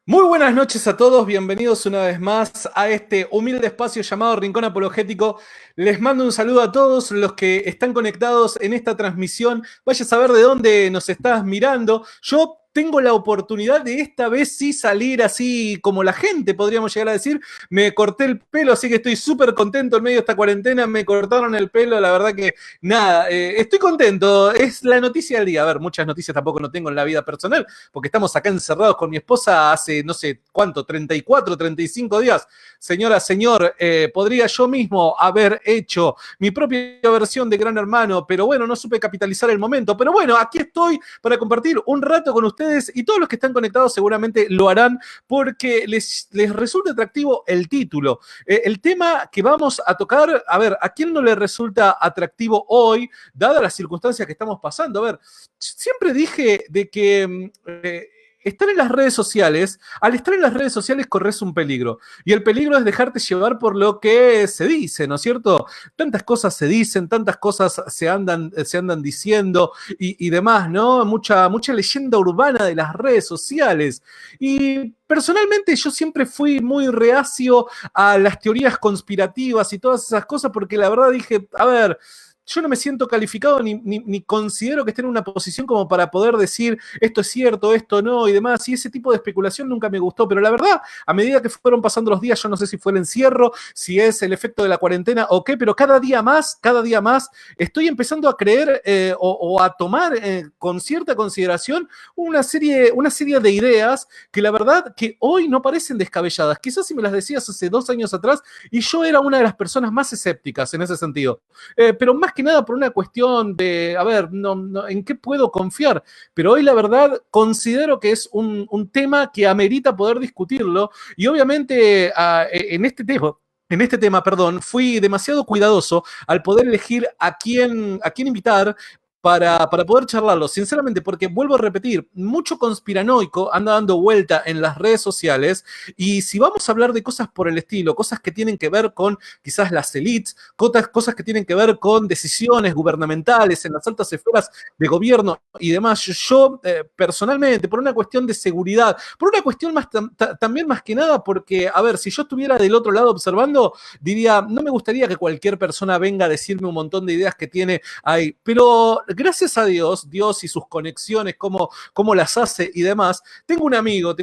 Muy buenas noches a todos, bienvenidos una vez más a este humilde espacio llamado Rincón Apologético. Les mando un saludo a todos los que están conectados en esta transmisión. Vaya a saber de dónde nos estás mirando. Yo tengo la oportunidad de esta vez sí salir así como la gente, podríamos llegar a decir. Me corté el pelo, así que estoy súper contento en medio de esta cuarentena. Me cortaron el pelo, la verdad que nada, estoy contento. Es la noticia del día. A ver, muchas noticias tampoco no tengo en la vida personal, porque estamos acá encerrados con mi esposa hace no sé cuánto, 34, 35 días. Señora, señor, podría yo mismo haber hecho mi propia versión de Gran Hermano, pero bueno, no supe capitalizar el momento. Pero bueno, aquí estoy para compartir un rato con ustedes y todos los que están conectados seguramente lo harán porque les resulta atractivo el título. El tema que vamos a tocar, a ver, ¿a quién no le resulta atractivo hoy, dadas las circunstancias que estamos pasando? A ver, siempre dije de que estar en las redes sociales, al estar en las redes sociales corres un peligro. Y el peligro es dejarte llevar por lo que se dice, ¿no es cierto? Tantas cosas se dicen, tantas cosas se andan diciendo y demás, ¿no? Mucha leyenda urbana de las redes sociales. Y personalmente yo siempre fui muy reacio a las teorías conspirativas y todas esas cosas porque la verdad dije, a ver, yo no me siento calificado ni considero que esté en una posición como para poder decir esto es cierto, esto no y demás. Y ese tipo de especulación nunca me gustó. Pero la verdad, a medida que fueron pasando los días, yo no sé si fue el encierro, si es el efecto de la cuarentena o qué, pero cada día más, estoy empezando a creer o a tomar con cierta consideración una serie de ideas que la verdad que hoy no parecen descabelladas. Quizás si me las decías hace 2 años atrás y yo era una de las personas más escépticas en ese sentido. Pero más que nada por una cuestión de, a ver, ¿en qué puedo confiar? Pero hoy la verdad considero que es un tema que amerita poder discutirlo y obviamente en este tema, perdón, fui demasiado cuidadoso al poder elegir a quién invitar para poder charlarlo, sinceramente, porque vuelvo a repetir, mucho conspiranoico anda dando vuelta en las redes sociales y si vamos a hablar de cosas por el estilo, cosas que tienen que ver con quizás las elites, cosas que tienen que ver con decisiones gubernamentales en las altas esferas de gobierno y demás, yo personalmente, por una cuestión de seguridad, por una cuestión también más que nada porque, a ver, si yo estuviera del otro lado observando, diría, no me gustaría que cualquier persona venga a decirme un montón de ideas que tiene ahí, pero gracias a Dios, Dios y sus conexiones, cómo las hace y demás, tengo un amigo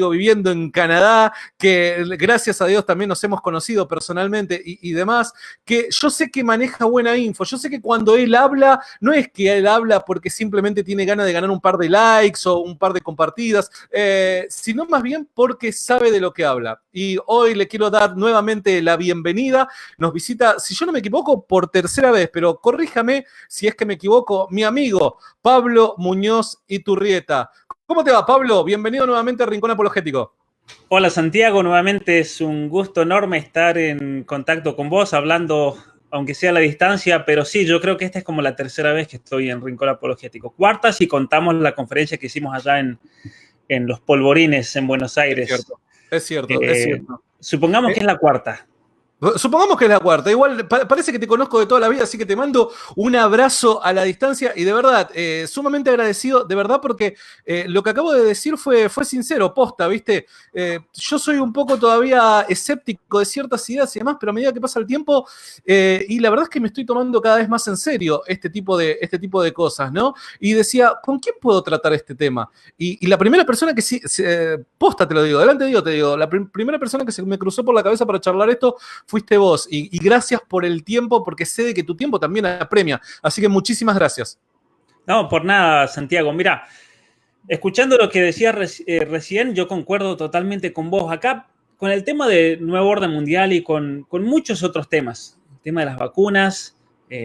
viviendo en Canadá que gracias a Dios también nos hemos conocido personalmente y demás, que yo sé que maneja buena info, yo sé que cuando él habla, no es que él habla porque simplemente tiene ganas de ganar un par de likes o un par de compartidas, sino más bien porque sabe de lo que habla. Y hoy le quiero dar nuevamente la bienvenida, nos visita, si yo no me equivoco, por tercera vez, pero corríjame si es que me equivoco, mi amigo Pablo Muñoz Iturrieta. ¿Cómo te va, Pablo? Bienvenido nuevamente a Rincón Apologético. Hola Santiago, nuevamente es un gusto enorme estar en contacto con vos, hablando, aunque sea a la distancia, pero sí, yo creo que esta es como la tercera vez que estoy en Rincón Apologético. Cuarta si contamos la conferencia que hicimos allá en Los Polvorines, en Buenos Es Aires. cierto, es cierto, es cierto. Supongamos que Eh, es la cuarta. Supongamos que es la cuarta. Igual parece que te conozco de toda la vida, así que te mando un abrazo a la distancia y de verdad, sumamente agradecido, de verdad, porque lo que acabo de decir fue sincero, posta, ¿viste? Yo soy un poco todavía escéptico de ciertas ideas y demás, pero a medida que pasa el tiempo, y la verdad es que me estoy tomando cada vez más en serio este tipo de cosas, ¿no? Y decía, ¿con quién puedo tratar este tema? Y la primera persona que sí, posta te lo digo, delante de Dios te digo, la primera persona que se me cruzó por la cabeza para charlar esto fuiste vos. Y gracias por el tiempo, porque sé de que tu tiempo también apremia. Así que muchísimas gracias. No, por nada, Santiago. Mira, escuchando lo que decías recién, yo concuerdo totalmente con vos. Acá, con el tema de nuevo orden mundial y con muchos otros temas, el tema de las vacunas,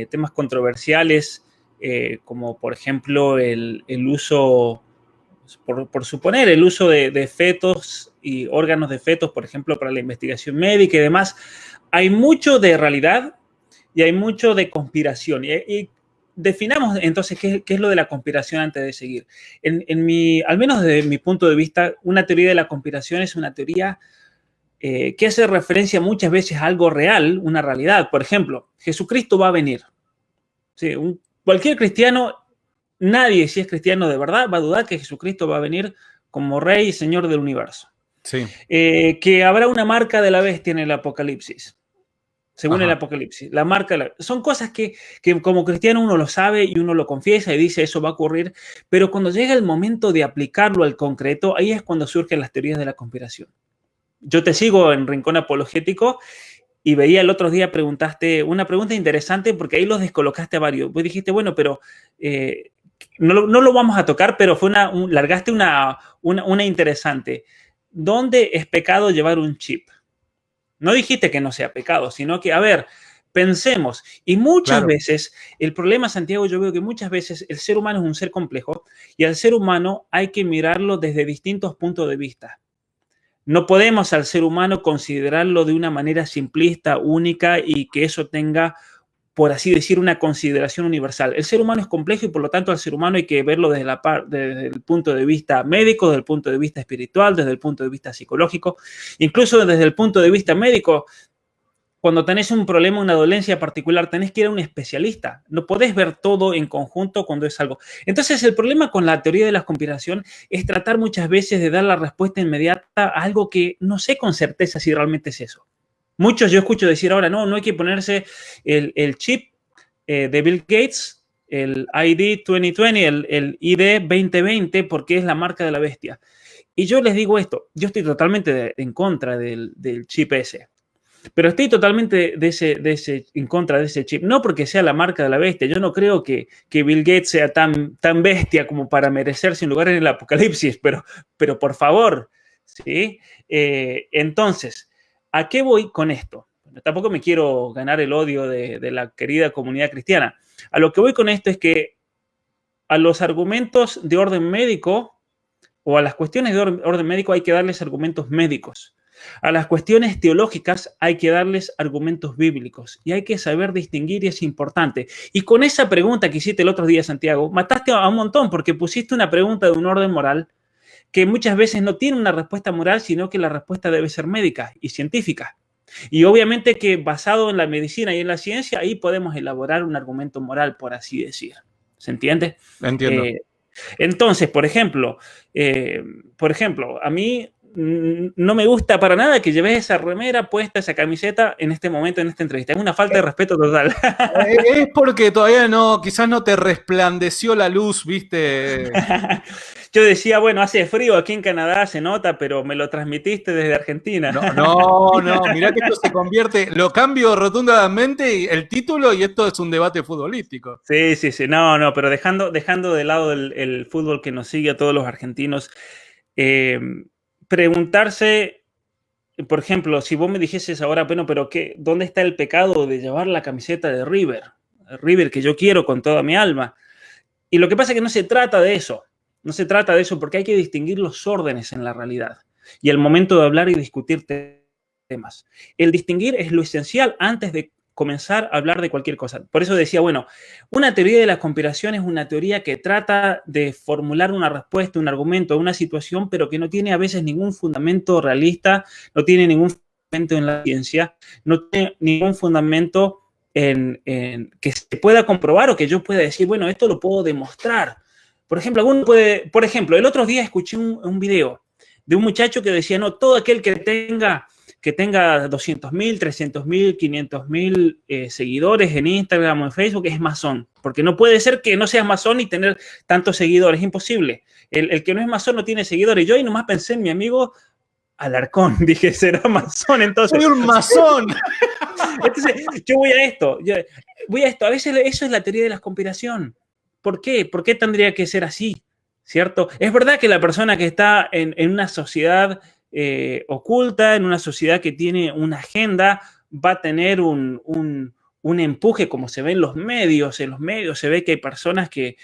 temas controversiales, como por ejemplo el uso, por suponer, el uso de fetos y órganos de fetos, por ejemplo, para la investigación médica y demás. Hay mucho de realidad y hay mucho de conspiración. Y definamos entonces qué es lo de la conspiración antes de seguir. Al menos desde mi punto de vista, una teoría de la conspiración es una teoría que hace referencia muchas veces a algo real, una realidad. Por ejemplo, Jesucristo va a venir. Sí, cualquier cristiano, nadie, si es cristiano de verdad, va a dudar que Jesucristo va a venir como Rey y Señor del universo. Sí. Que habrá una marca de la bestia en el Apocalipsis. Según Ajá. el Apocalipsis, la marca, son cosas que como cristiano uno lo sabe y uno lo confiesa y dice eso va a ocurrir, pero cuando llega el momento de aplicarlo al concreto, ahí es cuando surgen las teorías de la conspiración. Yo te sigo en Rincón Apologético y veía el otro día, preguntaste una pregunta interesante porque ahí los descolocaste a varios. Vos dijiste, bueno, pero no lo vamos a tocar, pero largaste una interesante. ¿Dónde es pecado llevar un chip? No dijiste que no sea pecado, sino que, a ver, pensemos. Y muchas veces, el problema, Santiago, yo veo que muchas veces el ser humano es un ser complejo y al ser humano hay que mirarlo desde distintos puntos de vista. No podemos al ser humano considerarlo de una manera simplista, única y que eso tenga, por así decir, una consideración universal. El ser humano es complejo y por lo tanto al ser humano hay que verlo desde el punto de vista médico, desde el punto de vista espiritual, desde el punto de vista psicológico, incluso desde el punto de vista médico. Cuando tenés un problema, una dolencia particular, tenés que ir a un especialista. No podés ver todo en conjunto cuando es algo. Entonces, el problema con la teoría de la conspiración es tratar muchas veces de dar la respuesta inmediata a algo que no sé con certeza si realmente es eso. Muchos yo escucho decir ahora, no hay que ponerse el chip de Bill Gates, el ID 2020, el ID 2020, porque es la marca de la bestia. Y yo les digo esto, yo estoy totalmente en contra del chip ese. Pero estoy totalmente en contra de ese chip. No porque sea la marca de la bestia. Yo no creo que Bill Gates sea tan bestia como para merecerse un lugar en el apocalipsis. Pero por favor, ¿sí? Entonces, ¿a qué voy con esto? Tampoco me quiero ganar el odio de la querida comunidad cristiana. A lo que voy con esto es que a los argumentos de orden médico o a las cuestiones de orden médico hay que darles argumentos médicos. A las cuestiones teológicas hay que darles argumentos bíblicos y hay que saber distinguir y es importante. Y con esa pregunta que hiciste el otro día, Santiago, mataste a un montón porque pusiste una pregunta de un orden moral que muchas veces no tiene una respuesta moral, sino que la respuesta debe ser médica y científica. Y obviamente que basado en la medicina y en la ciencia, ahí podemos elaborar un argumento moral, por así decir. ¿Se entiende? Entiendo. Entonces, por ejemplo, a mí no me gusta para nada que lleves esa remera puesta, esa camiseta en este momento, en esta entrevista. Es una falta de respeto total. Es porque todavía quizás no te resplandeció la luz, ¿viste? Yo decía, bueno, hace frío aquí en Canadá, se nota, pero me lo transmitiste desde Argentina. No, mirá que esto se convierte, lo cambio rotundamente el título y esto es un debate futbolístico. Sí, no, pero dejando de lado el fútbol que nos sigue a todos los argentinos, preguntarse, por ejemplo, si vos me dijeses ahora, bueno, pero ¿dónde está el pecado de llevar la camiseta de River? River que yo quiero con toda mi alma. Y lo que pasa es que no se trata de eso. No se trata de eso porque hay que distinguir los órdenes en la realidad y el momento de hablar y discutir temas. El distinguir es lo esencial antes de comenzar a hablar de cualquier cosa. Por eso decía, bueno, una teoría de la conspiración es una teoría que trata de formular una respuesta, un argumento a una situación, pero que no tiene a veces ningún fundamento realista, no tiene ningún fundamento en la ciencia, no tiene ningún fundamento en que se pueda comprobar o que yo pueda decir, bueno, esto lo puedo demostrar. Por ejemplo, el otro día escuché un video de un muchacho que decía, no, todo aquel que tenga 200.000, 300.000, 500.000 seguidores en Instagram o en Facebook es masón, porque no puede ser que no seas masón y tener tantos seguidores, es imposible. El que no es masón no tiene seguidores. Yo ahí nomás pensé en mi amigo Alarcón, dije, será masón entonces. ¡Soy un masón! Entonces, yo voy a esto. A veces eso es la teoría de la conspiración. ¿Por qué? ¿Por qué tendría que ser así? ¿Cierto? Es verdad que la persona que está en una sociedad oculta, en una sociedad que tiene una agenda, va a tener un empuje como se ve en los medios. En los medios se ve que hay personas que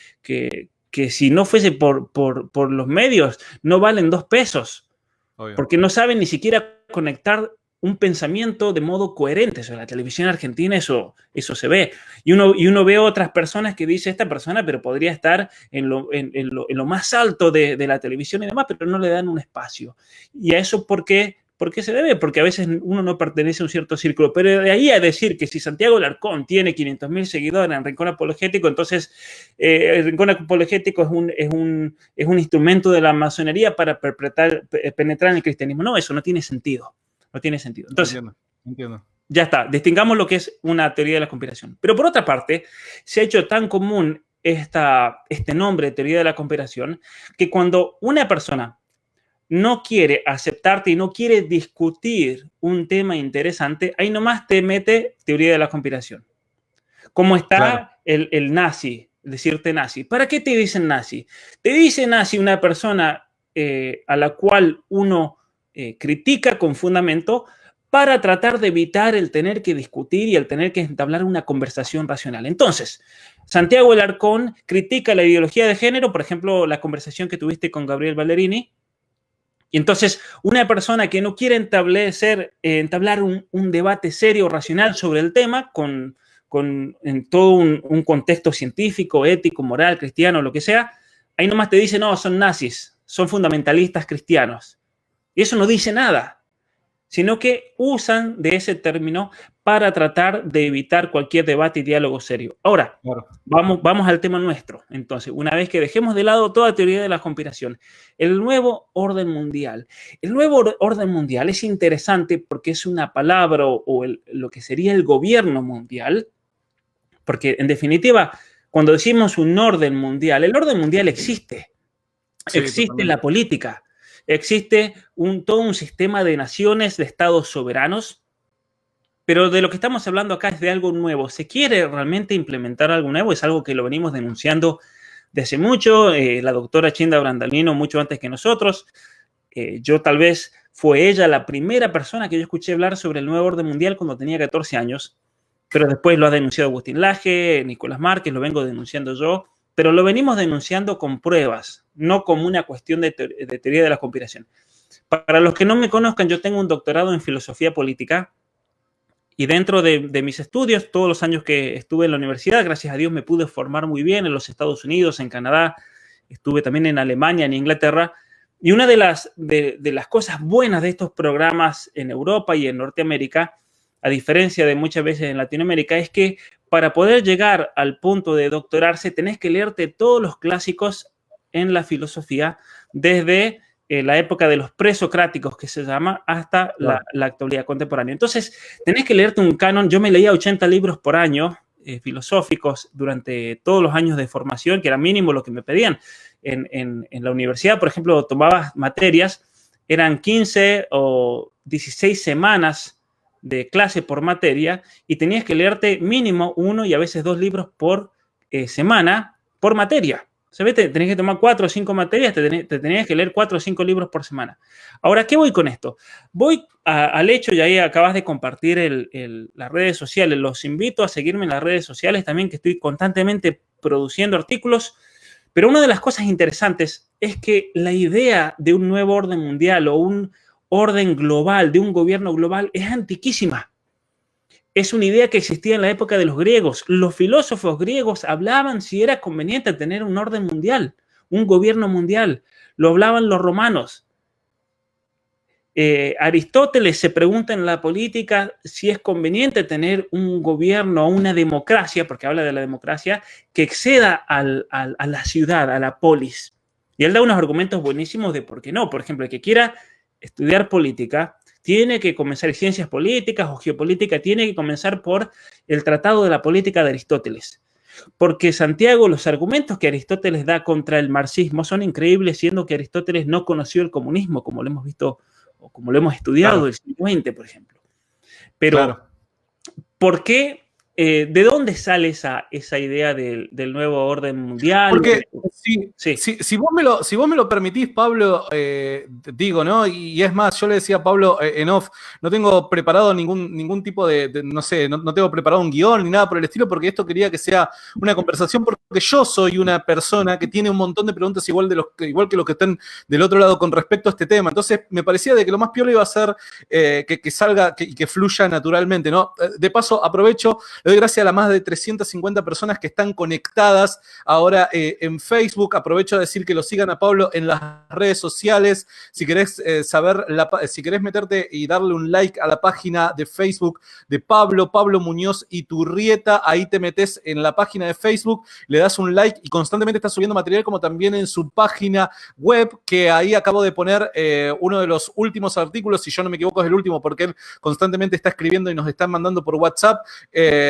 si no fuese por los medios no valen 2 pesos. Obvio. Porque no saben ni siquiera conectar un pensamiento de modo coherente. O sea, en la televisión argentina eso se ve. Y uno ve a otras personas que dice, esta persona, pero podría estar en lo más alto de la televisión y demás, pero no le dan un espacio. Y a eso, ¿por qué? ¿Por qué se debe? Porque a veces uno no pertenece a un cierto círculo. Pero de ahí a decir que si Santiago Alarcón tiene 500.000 seguidores en Rincón Apologético, entonces el Rincón Apologético es un instrumento de la masonería para penetrar en el cristianismo. No, eso no tiene sentido. No tiene sentido. Entonces, entiendo. Ya está. Distingamos lo que es una teoría de la conspiración. Pero por otra parte, se ha hecho tan común este nombre, teoría de la conspiración, que cuando una persona no quiere aceptarte y no quiere discutir un tema interesante, ahí nomás te mete teoría de la conspiración. Como está el nazi, decirte nazi. ¿Para qué te dicen nazi? Te dice nazi una persona a la cual uno critica con fundamento para tratar de evitar el tener que discutir y el tener que entablar una conversación racional. Entonces, Santiago Alarcón critica la ideología de género, por ejemplo, la conversación que tuviste con Gabriel Ballerini. Y entonces, una persona que no quiere entablar un debate serio, racional sobre el tema, en todo un contexto científico, ético, moral, cristiano, lo que sea, ahí nomás te dice, no, son nazis, son fundamentalistas cristianos. Y eso no dice nada, sino que usan de ese término para tratar de evitar cualquier debate y diálogo serio. Ahora, vamos al tema nuestro. Entonces, una vez que dejemos de lado toda teoría de la conspiración, el nuevo orden mundial. El nuevo orden mundial es interesante porque es una palabra lo que sería el gobierno mundial, porque en definitiva, cuando decimos un orden mundial, el orden mundial existe. Sí, existe la política. Existe todo un sistema de naciones, de estados soberanos, pero de lo que estamos hablando acá es de algo nuevo. ¿Se quiere realmente implementar algo nuevo? Es algo que lo venimos denunciando desde mucho, la doctora Chinda Brandalino mucho antes que nosotros. Yo tal vez fue ella la primera persona que yo escuché hablar sobre el nuevo orden mundial cuando tenía 14 años, pero después lo ha denunciado Agustín Laje, Nicolás Márquez, lo vengo denunciando yo, pero lo venimos denunciando con pruebas, no como una cuestión de teoría de la conspiración. Para los que no me conozcan, yo tengo un doctorado en filosofía política y dentro de mis estudios, todos los años que estuve en la universidad, gracias a Dios me pude formar muy bien en los Estados Unidos, en Canadá, estuve también en Alemania, en Inglaterra, y una de las cosas buenas de estos programas en Europa y en Norteamérica, a diferencia de muchas veces en Latinoamérica, es que para poder llegar al punto de doctorarse tenés que leerte todos los clásicos en la filosofía desde la época de los presocráticos, que se llama, hasta la actualidad contemporánea. Entonces, tenés que leerte un canon. Yo me leía 80 libros por año filosóficos durante todos los años de formación, que era mínimo lo que me pedían. En la universidad, por ejemplo, tomabas materias, eran 15 o 16 semanas de clase por materia y tenías que leerte mínimo 1 y a veces 2 libros por semana por materia. ¿Sabes? Tenés que tomar 4 o 5 materias, te tenías que leer 4 o 5 libros por semana. Ahora, ¿qué voy con esto? Voy al hecho, y ahí acabas de compartir las redes sociales. Los invito a seguirme en las redes sociales también, que estoy constantemente produciendo artículos. Pero una de las cosas interesantes es que la idea de un nuevo orden mundial o un orden global, de un gobierno global, es antiquísima. Es una idea que existía en la época de los griegos. Los filósofos griegos hablaban si era conveniente tener un orden mundial, un gobierno mundial. Lo hablaban los romanos. Aristóteles se pregunta en la política si es conveniente tener un gobierno o una democracia, porque habla de la democracia, que exceda a la ciudad, a la polis. Y él da unos argumentos buenísimos de por qué no. Por ejemplo, el que quiera estudiar política tiene que comenzar ciencias políticas o geopolítica, tiene que comenzar por el Tratado de la Política de Aristóteles. Porque Santiago, los argumentos que Aristóteles da contra el marxismo son increíbles, siendo que Aristóteles no conoció el comunismo, como lo hemos visto o como lo hemos estudiado del siglo XX, por ejemplo. Pero, ¿por qué? ¿De dónde sale esa idea del nuevo orden mundial? Porque si vos me lo permitís, Pablo, digo, ¿no? Y es más, yo le decía a Pablo en off, no tengo preparado ningún tipo no sé, no tengo preparado un guión ni nada por el estilo, porque esto quería que sea una conversación, porque yo soy una persona que tiene un montón de preguntas igual que los que están del otro lado con respecto a este tema. Entonces, me parecía de que lo más piola iba a ser que salga y que fluya naturalmente, ¿no? De paso, aprovecho. Le doy gracias a las más de 350 personas que están conectadas ahora en Facebook. Aprovecho a decir que lo sigan a Pablo en las redes sociales. Si querés si querés meterte y darle un like a la página de Facebook de Pablo Muñoz Iturrieta, ahí te metes en la página de Facebook, le das un like y constantemente está subiendo material, como también en su página web, que ahí acabo de poner uno de los últimos artículos, si yo no me equivoco es el último, porque él constantemente está escribiendo y nos está mandando por WhatsApp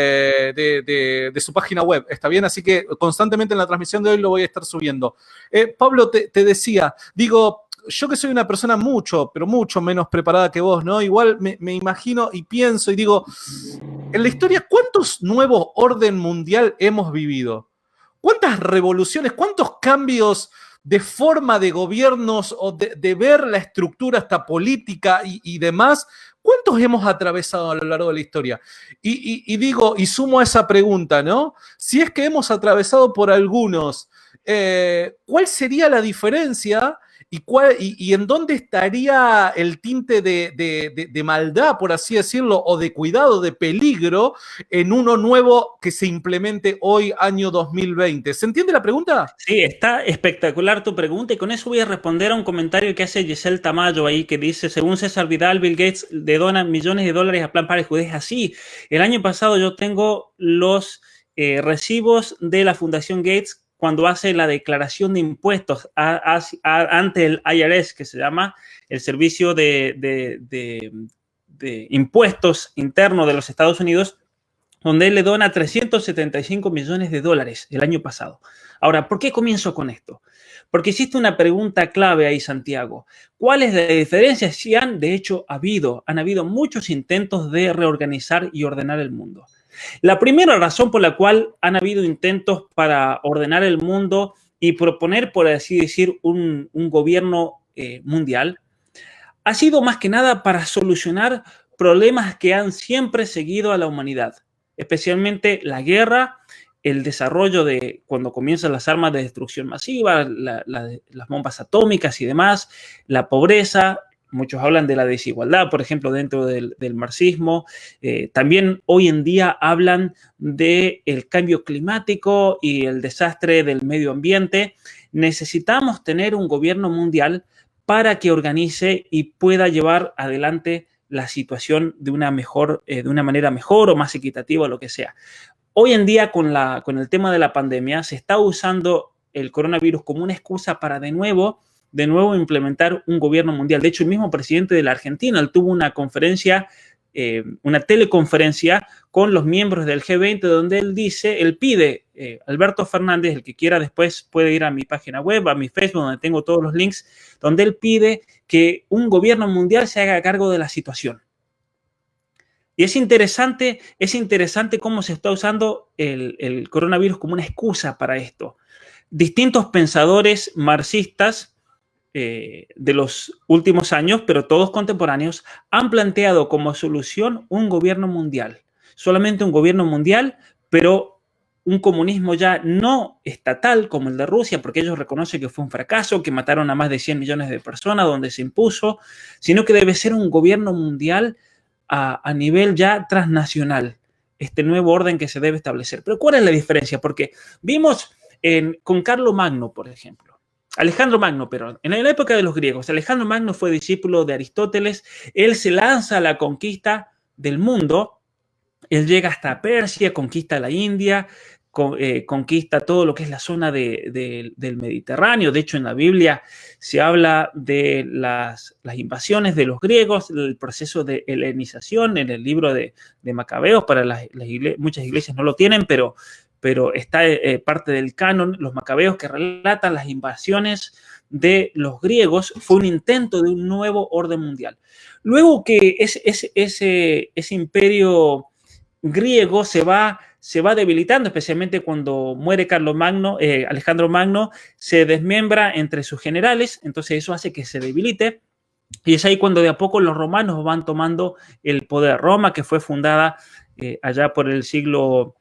de su página web, ¿está bien? Así que constantemente en la transmisión de hoy lo voy a estar subiendo. Pablo, te decía, digo, yo que soy una persona pero mucho menos preparada que vos, ¿no? Igual me imagino y pienso y digo, en la historia, ¿cuántos nuevos orden mundial hemos vivido? ¿Cuántas revoluciones, cuántos cambios de forma de gobiernos o de ver la estructura hasta política y demás? ¿Cuántos hemos atravesado a lo largo de la historia? Y digo, y sumo a esa pregunta, ¿no? Si es que hemos atravesado por algunos, ¿cuál sería la diferencia? ¿Y en dónde estaría el tinte de maldad, por así decirlo, o de cuidado, de peligro, en uno nuevo que se implemente hoy, año 2020? ¿Se entiende la pregunta? Sí, está espectacular tu pregunta y con eso voy a responder a un comentario que hace Giselle Tamayo ahí que dice, según César Vidal, Bill Gates le dona millones de dólares a Plan Parenthood. Es así. El año pasado yo tengo los recibos de la Fundación Gates cuando hace la declaración de impuestos ante el IRS, que se llama el Servicio de Impuestos Interno de los Estados Unidos, donde él le dona 375 millones de dólares el año pasado. Ahora, ¿por qué comienzo con esto? Porque hiciste una pregunta clave ahí, Santiago. ¿Cuál es la diferencia? Si de hecho, han habido muchos intentos de reorganizar y ordenar el mundo. La primera razón por la cual han habido intentos para ordenar el mundo y proponer, por así decir, un gobierno mundial, ha sido más que nada para solucionar problemas que han siempre seguido a la humanidad, especialmente la guerra, el desarrollo de cuando comienzan las armas de destrucción masiva, las bombas atómicas y demás, la pobreza. Muchos hablan de la desigualdad, por ejemplo, dentro del marxismo. También hoy en día hablan del cambio climático y el desastre del medio ambiente. Necesitamos tener un gobierno mundial para que organice y pueda llevar adelante la situación de una manera mejor o más equitativa o lo que sea. Hoy en día, con el tema de la pandemia, se está usando el coronavirus como una excusa para de nuevo implementar un gobierno mundial. De hecho, el mismo presidente de la Argentina, él tuvo una conferencia, una teleconferencia con los miembros del G20, donde él pide, Alberto Fernández, el que quiera después puede ir a mi página web, a mi Facebook, donde tengo todos los links, donde él pide que un gobierno mundial se haga cargo de la situación. Y es interesante cómo se está usando el coronavirus como una excusa para esto. Distintos pensadores marxistas de los últimos años, pero todos contemporáneos, han planteado como solución un gobierno mundial. Solamente un gobierno mundial, pero un comunismo ya no estatal como el de Rusia, porque ellos reconocen que fue un fracaso, que mataron a más de 100 millones de personas, donde se impuso, sino que debe ser un gobierno mundial a nivel ya transnacional, este nuevo orden que se debe establecer. Pero ¿cuál es la diferencia? Porque vimos con Carlos Magno, por ejemplo, Alejandro Magno, pero en la época de los griegos, Alejandro Magno fue discípulo de Aristóteles, él se lanza a la conquista del mundo, él llega hasta Persia, conquista la India, conquista todo lo que es la zona del Mediterráneo. De hecho, en la Biblia se habla de las invasiones de los griegos, el proceso de helenización en el libro de Macabeos. Para muchas iglesias no lo tienen, pero está parte del canon, los Macabeos, que relatan las invasiones de los griegos. Fue un intento de un nuevo orden mundial. Luego que ese imperio griego se va debilitando, especialmente cuando muere Alejandro Magno se desmembra entre sus generales, entonces eso hace que se debilite. Y es ahí cuando de a poco los romanos van tomando el poder. Roma, que fue fundada allá por el siglo...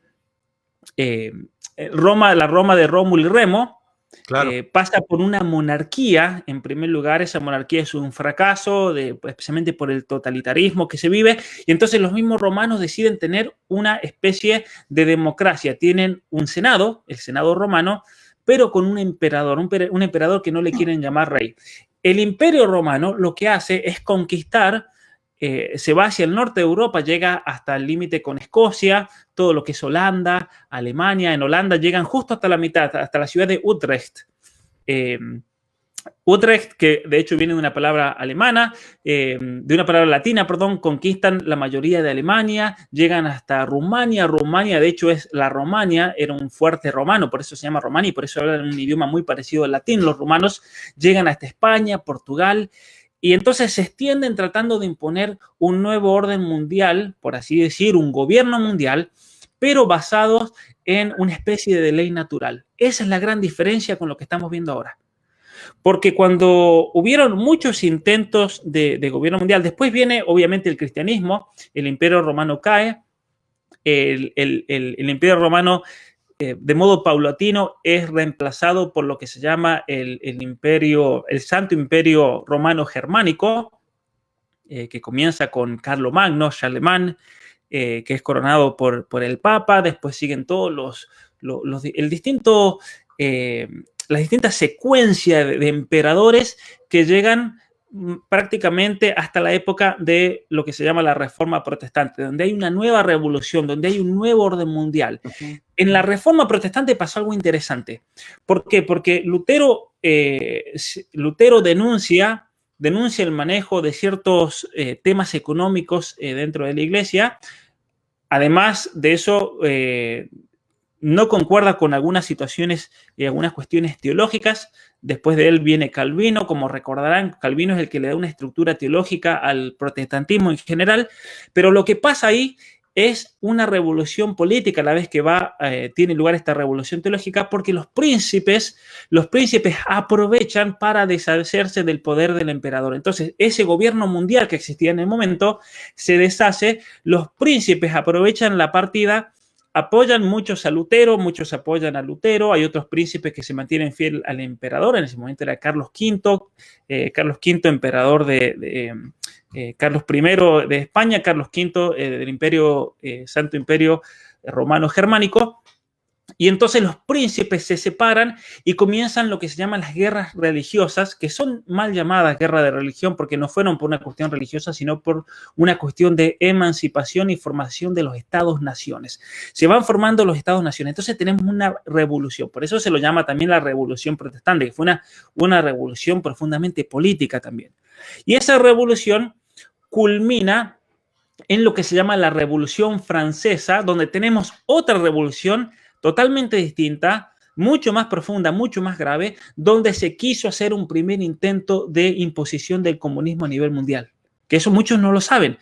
la Roma de Rómulo y Remo, Claro. Pasa por una monarquía, en primer lugar. Esa monarquía es un fracaso, especialmente por el totalitarismo que se vive, y entonces los mismos romanos deciden tener una especie de democracia. Tienen un senado, el senado romano, pero con un emperador, un emperador que no le quieren llamar rey. El imperio romano lo que hace es conquistar, se va hacia el norte de Europa, llega hasta el límite con Escocia, todo lo que es Holanda, Alemania. En Holanda llegan justo hasta la mitad, hasta la ciudad de Utrecht. Utrecht, que de hecho viene de una palabra alemana, de una palabra latina, perdón, conquistan la mayoría de Alemania, llegan hasta Rumania. Rumania, de hecho, es la Romania, era un fuerte romano, por eso se llama Romania y por eso hablan un idioma muy parecido al latín. Los romanos llegan hasta España, Portugal, y entonces se extienden tratando de imponer un nuevo orden mundial, por así decir, un gobierno mundial, pero basados en una especie de ley natural. Esa es la gran diferencia con lo que estamos viendo ahora. Porque cuando hubieron muchos intentos de gobierno mundial, después viene obviamente el cristianismo, el imperio romano cae, el imperio romano de modo paulatino es reemplazado por lo que se llama el Santo Imperio Romano Germánico, que comienza con Carlomagno, Charlemagne, que es coronado por el Papa. Después siguen todos las distintas secuencias de emperadores que llegan prácticamente hasta la época de lo que se llama la Reforma Protestante, donde hay una nueva revolución, donde hay un nuevo orden mundial. En la Reforma Protestante pasó algo interesante. ¿Por qué? Porque Lutero denuncia el manejo de ciertos temas económicos dentro de la Iglesia. Además de eso, no concuerda con algunas situaciones y algunas cuestiones teológicas. Después de él viene Calvino. Como recordarán, Calvino es el que le da una estructura teológica al protestantismo en general, pero lo que pasa ahí es una revolución política a la vez que tiene lugar esta revolución teológica, porque los príncipes aprovechan para deshacerse del poder del emperador. Entonces, ese gobierno mundial que existía en el momento se deshace, los príncipes aprovechan la partida, apoyan muchos a Lutero, muchos apoyan a Lutero. Hay otros príncipes que se mantienen fiel al emperador. En ese momento era Carlos V, emperador Carlos I de España, Carlos V del Imperio, Santo Imperio Romano Germánico. Y entonces los príncipes se separan y comienzan lo que se llaman las guerras religiosas, que son mal llamadas guerra de religión porque no fueron por una cuestión religiosa, sino por una cuestión de emancipación y formación de los estados-naciones. Se van formando los estados-naciones. Entonces tenemos una revolución. Por eso se lo llama también la Revolución Protestante, que fue una revolución profundamente política también. Y esa revolución culmina en lo que se llama la Revolución Francesa, donde tenemos otra revolución totalmente distinta, mucho más profunda, mucho más grave, donde se quiso hacer un primer intento de imposición del comunismo a nivel mundial. Que eso muchos no lo saben.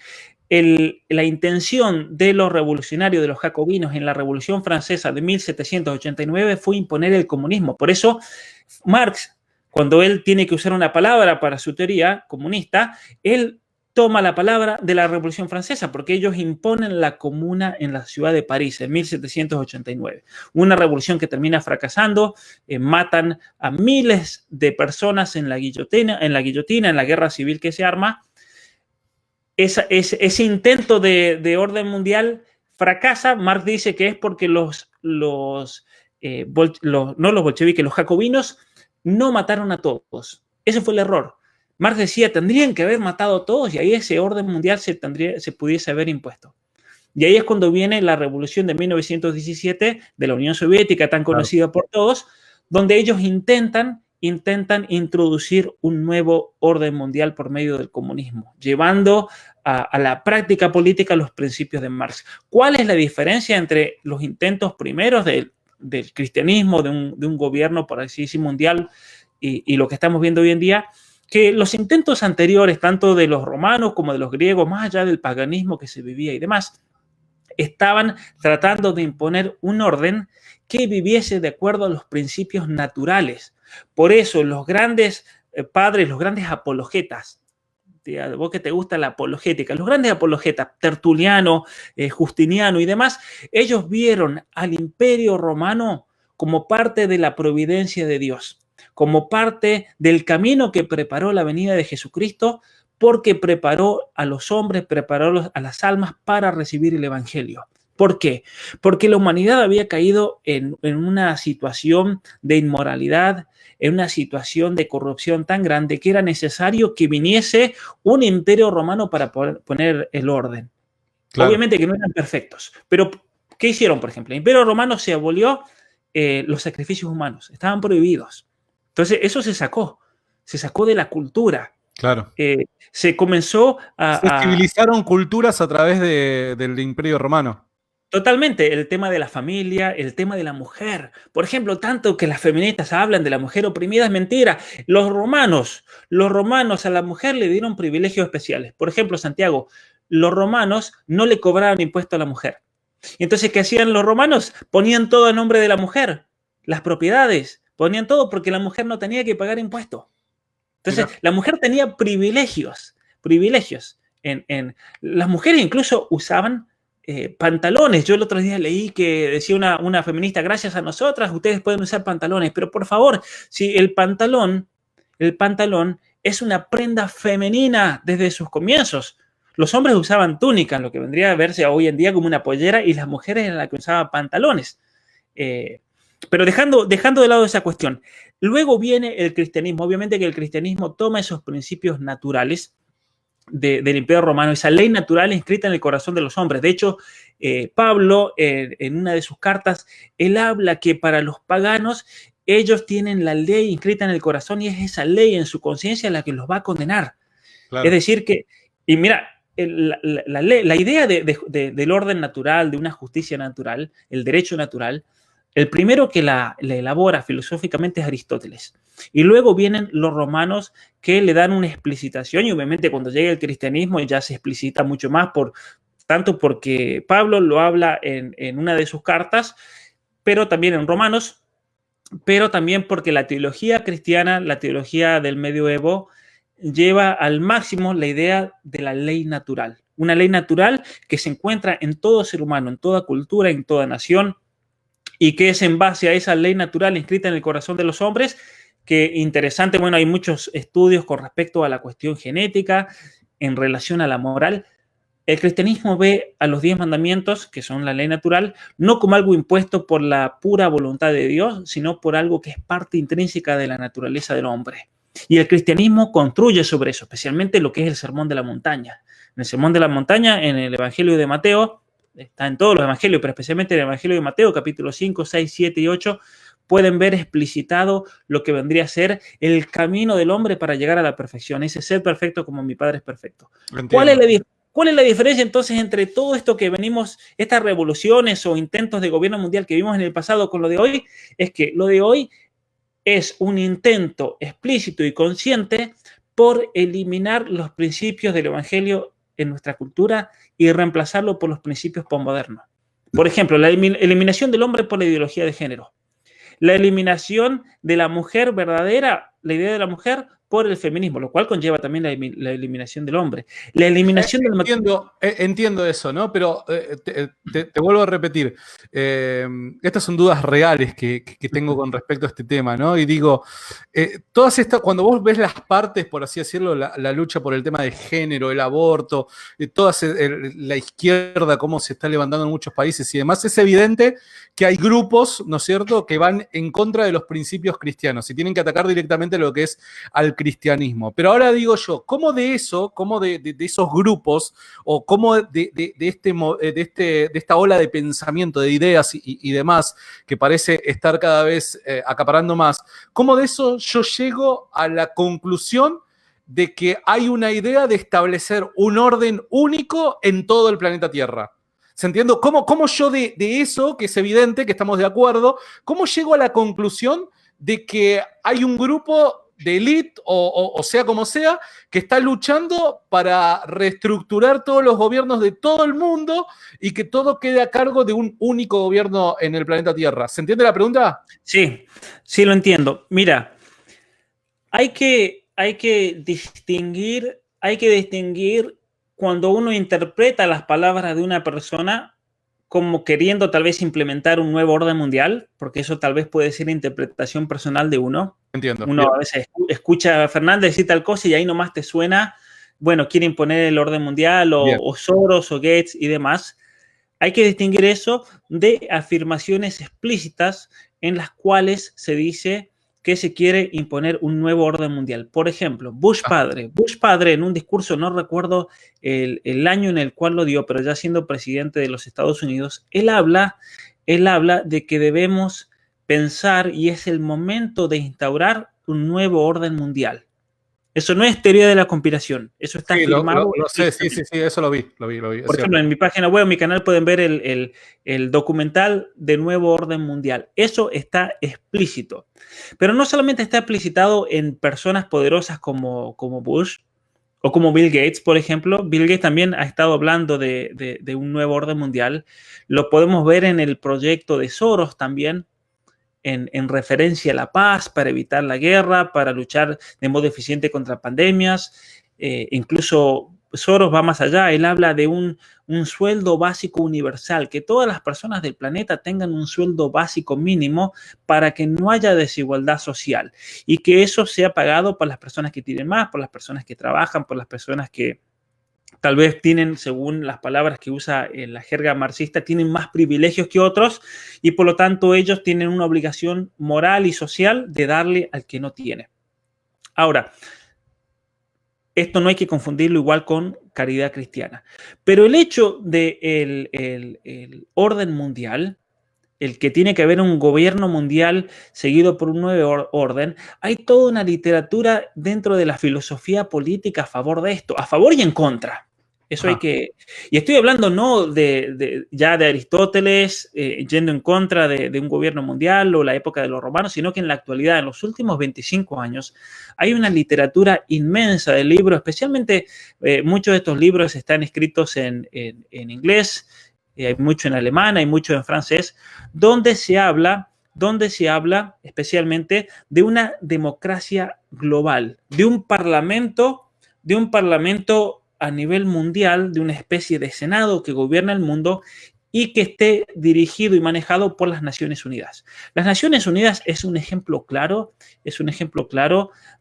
La intención de los revolucionarios, de los jacobinos en la Revolución Francesa de 1789 fue imponer el comunismo. Por eso Marx, cuando él tiene que usar una palabra para su teoría comunista, él toma la palabra de la Revolución Francesa, porque ellos imponen la comuna en la ciudad de París en 1789. Una revolución que termina fracasando, matan a miles de personas en la guillotina, en la guerra civil que se arma. Ese intento de orden mundial fracasa. Marx dice que es porque no los bolcheviques, los jacobinos no mataron a todos. Ese fue el error. Marx decía, tendrían que haber matado a todos y ahí ese orden mundial se pudiese haber impuesto. Y ahí es cuando viene la revolución de 1917 de la Unión Soviética, tan conocida por todos, donde ellos intentan introducir un nuevo orden mundial por medio del comunismo, llevando a la práctica política los principios de Marx. ¿Cuál es la diferencia entre los intentos primeros del cristianismo, de un gobierno, por así decir, mundial, y lo que estamos viendo hoy en día? Que los intentos anteriores, tanto de los romanos como de los griegos, más allá del paganismo que se vivía y demás, estaban tratando de imponer un orden que viviese de acuerdo a los principios naturales. Por eso los grandes padres, los grandes apologetas, vos que te gusta la apologética, los grandes apologetas, Tertuliano, Justiniano y demás, ellos vieron al Imperio Romano como parte de la providencia de Dios, como parte del camino que preparó la venida de Jesucristo, porque preparó a los hombres, preparó a las almas para recibir el Evangelio. ¿Por qué? Porque la humanidad había caído en una situación de inmoralidad, en una situación de corrupción tan grande que era necesario que viniese un imperio romano para poner el orden. Claro. Obviamente que no eran perfectos, pero ¿qué hicieron, por ejemplo? El imperio romano se abolió los sacrificios humanos, estaban prohibidos. Entonces eso se sacó de la cultura. Claro. Se comenzó Se civilizaron culturas a través del Imperio Romano. Totalmente, el tema de la familia, el tema de la mujer. Por ejemplo, tanto que las feministas hablan de la mujer oprimida es mentira. Los romanos a la mujer le dieron privilegios especiales. Por ejemplo, Santiago, los romanos no le cobraban impuesto a la mujer. Entonces, ¿qué hacían los romanos? Ponían todo a nombre de la mujer, las propiedades, ponían todo porque la mujer no tenía que pagar impuestos. Entonces, la mujer tenía privilegios. Las mujeres incluso usaban pantalones. Yo el otro día leí que decía una feminista, gracias a nosotras, ustedes pueden usar pantalones, pero por favor, si el pantalón es una prenda femenina desde sus comienzos. Los hombres usaban túnicas, lo que vendría a verse hoy en día como una pollera, y las mujeres eran las que usaban pantalones. Pero dejando de lado esa cuestión, luego viene el cristianismo. Obviamente que el cristianismo toma esos principios naturales del Imperio Romano, esa ley natural inscrita en el corazón de los hombres. De hecho, Pablo, en una de sus cartas, él habla que para los paganos ellos tienen la ley inscrita en el corazón y es esa ley en su conciencia la que los va a condenar. Claro. Es decir que, y mira, la idea del orden natural, de una justicia natural, el derecho natural, el primero que la elabora filosóficamente es Aristóteles. Y luego vienen los romanos que le dan una explicitación, y obviamente cuando llega el cristianismo ya se explicita mucho más, tanto porque Pablo lo habla en una de sus cartas, pero también en Romanos, pero también porque la teología cristiana, la teología del medioevo, lleva al máximo la idea de la ley natural. Una ley natural que se encuentra en todo ser humano, en toda cultura, en toda nación, y que es en base a esa ley natural inscrita en el corazón de los hombres, que interesante, bueno, hay muchos estudios con respecto a la cuestión genética en relación a la moral. El cristianismo ve a los 10 mandamientos, que son la ley natural, no como algo impuesto por la pura voluntad de Dios, sino por algo que es parte intrínseca de la naturaleza del hombre. Y el cristianismo construye sobre eso, especialmente lo que es el Sermón de la Montaña. En el Sermón de la Montaña, en el Evangelio de Mateo, está en todos los evangelios, pero especialmente en el Evangelio de Mateo, capítulo 5, 6, 7 y 8, pueden ver explicitado lo que vendría a ser el camino del hombre para llegar a la perfección, ese ser perfecto como mi Padre es perfecto. ¿Cuál es la diferencia entonces entre todo esto que venimos, estas revoluciones o intentos de gobierno mundial que vimos en el pasado con lo de hoy? Es que lo de hoy es un intento explícito y consciente por eliminar los principios del Evangelio en nuestra cultura y reemplazarlo por los principios posmodernos. Por ejemplo, la eliminación del hombre por la ideología de género. La eliminación de la mujer verdadera, la idea de la mujer, por el feminismo, lo cual conlleva también la eliminación del hombre. La eliminación del matrimonio. Entiendo eso, ¿no? Pero te vuelvo a repetir. Estas son dudas reales que tengo con respecto a este tema, ¿no? Y digo, todas estas, cuando vos ves las partes, por así decirlo, la lucha por el tema de género, el aborto, la izquierda, cómo se está levantando en muchos países y demás, es evidente que hay grupos, ¿no es cierto?, que van en contra de los principios cristianos y tienen que atacar directamente lo que es al cristianismo. Pero ahora digo yo, ¿cómo de eso, cómo de esos grupos, o cómo de esta ola de pensamiento, de ideas y demás, que parece estar cada vez acaparando más, cómo de eso yo llego a la conclusión de que hay una idea de establecer un orden único en todo el planeta Tierra? ¿Se entiende? ¿Cómo yo de eso, que es evidente que estamos de acuerdo, cómo llego a la conclusión de que hay un grupo de élite, o sea como sea, que está luchando para reestructurar todos los gobiernos de todo el mundo y que todo quede a cargo de un único gobierno en el planeta Tierra? ¿Se entiende la pregunta? Sí, sí lo entiendo. Mira, hay que distinguir cuando uno interpreta las palabras de una persona como queriendo tal vez implementar un nuevo orden mundial, porque eso tal vez puede ser interpretación personal de uno. Entiendo. Uno a veces escucha a Fernández decir tal cosa y ahí nomás te suena, bueno, quiere imponer el orden mundial o Soros o Gates y demás. Hay que distinguir eso de afirmaciones explícitas en las cuales se dice que se quiere imponer un nuevo orden mundial. Por ejemplo, Bush padre en un discurso, no recuerdo el año en el cual lo dio, pero ya siendo presidente de los Estados Unidos, él habla de que debemos pensar y es el momento de instaurar un nuevo orden mundial. Eso no es teoría de la conspiración, eso está firmado. Lo sé, sí, eso lo vi. Por ejemplo, en mi página web, en mi canal, pueden ver el documental de Nuevo Orden Mundial. Eso está explícito. Pero no solamente está explicitado en personas poderosas como Bush o como Bill Gates, por ejemplo. Bill Gates también ha estado hablando de un nuevo orden mundial. Lo podemos ver en el proyecto de Soros también, en referencia a la paz, para evitar la guerra, para luchar de modo eficiente contra pandemias. Incluso Soros va más allá, él habla de un sueldo básico universal, que todas las personas del planeta tengan un sueldo básico mínimo para que no haya desigualdad social y que eso sea pagado por las personas que tienen más, por las personas que trabajan, por las personas que tal vez tienen, según las palabras que usa en la jerga marxista, tienen más privilegios que otros y por lo tanto ellos tienen una obligación moral y social de darle al que no tiene. Ahora, esto no hay que confundirlo igual con caridad cristiana. Pero el hecho de el orden mundial, el que tiene que haber un gobierno mundial seguido por un nuevo orden, hay toda una literatura dentro de la filosofía política a favor de esto, a favor y en contra. Eso hay que... Y estoy hablando no ya de Aristóteles yendo en contra de un gobierno mundial o la época de los romanos, sino que en la actualidad, en los últimos 25 años, hay una literatura inmensa de libros, especialmente muchos de estos libros están escritos en inglés, hay mucho en alemán, hay mucho en francés, donde se habla especialmente de una democracia global, de un parlamento a nivel mundial, de una especie de Senado que gobierna el mundo y que esté dirigido y manejado por las Naciones Unidas. Las Naciones Unidas es un ejemplo claro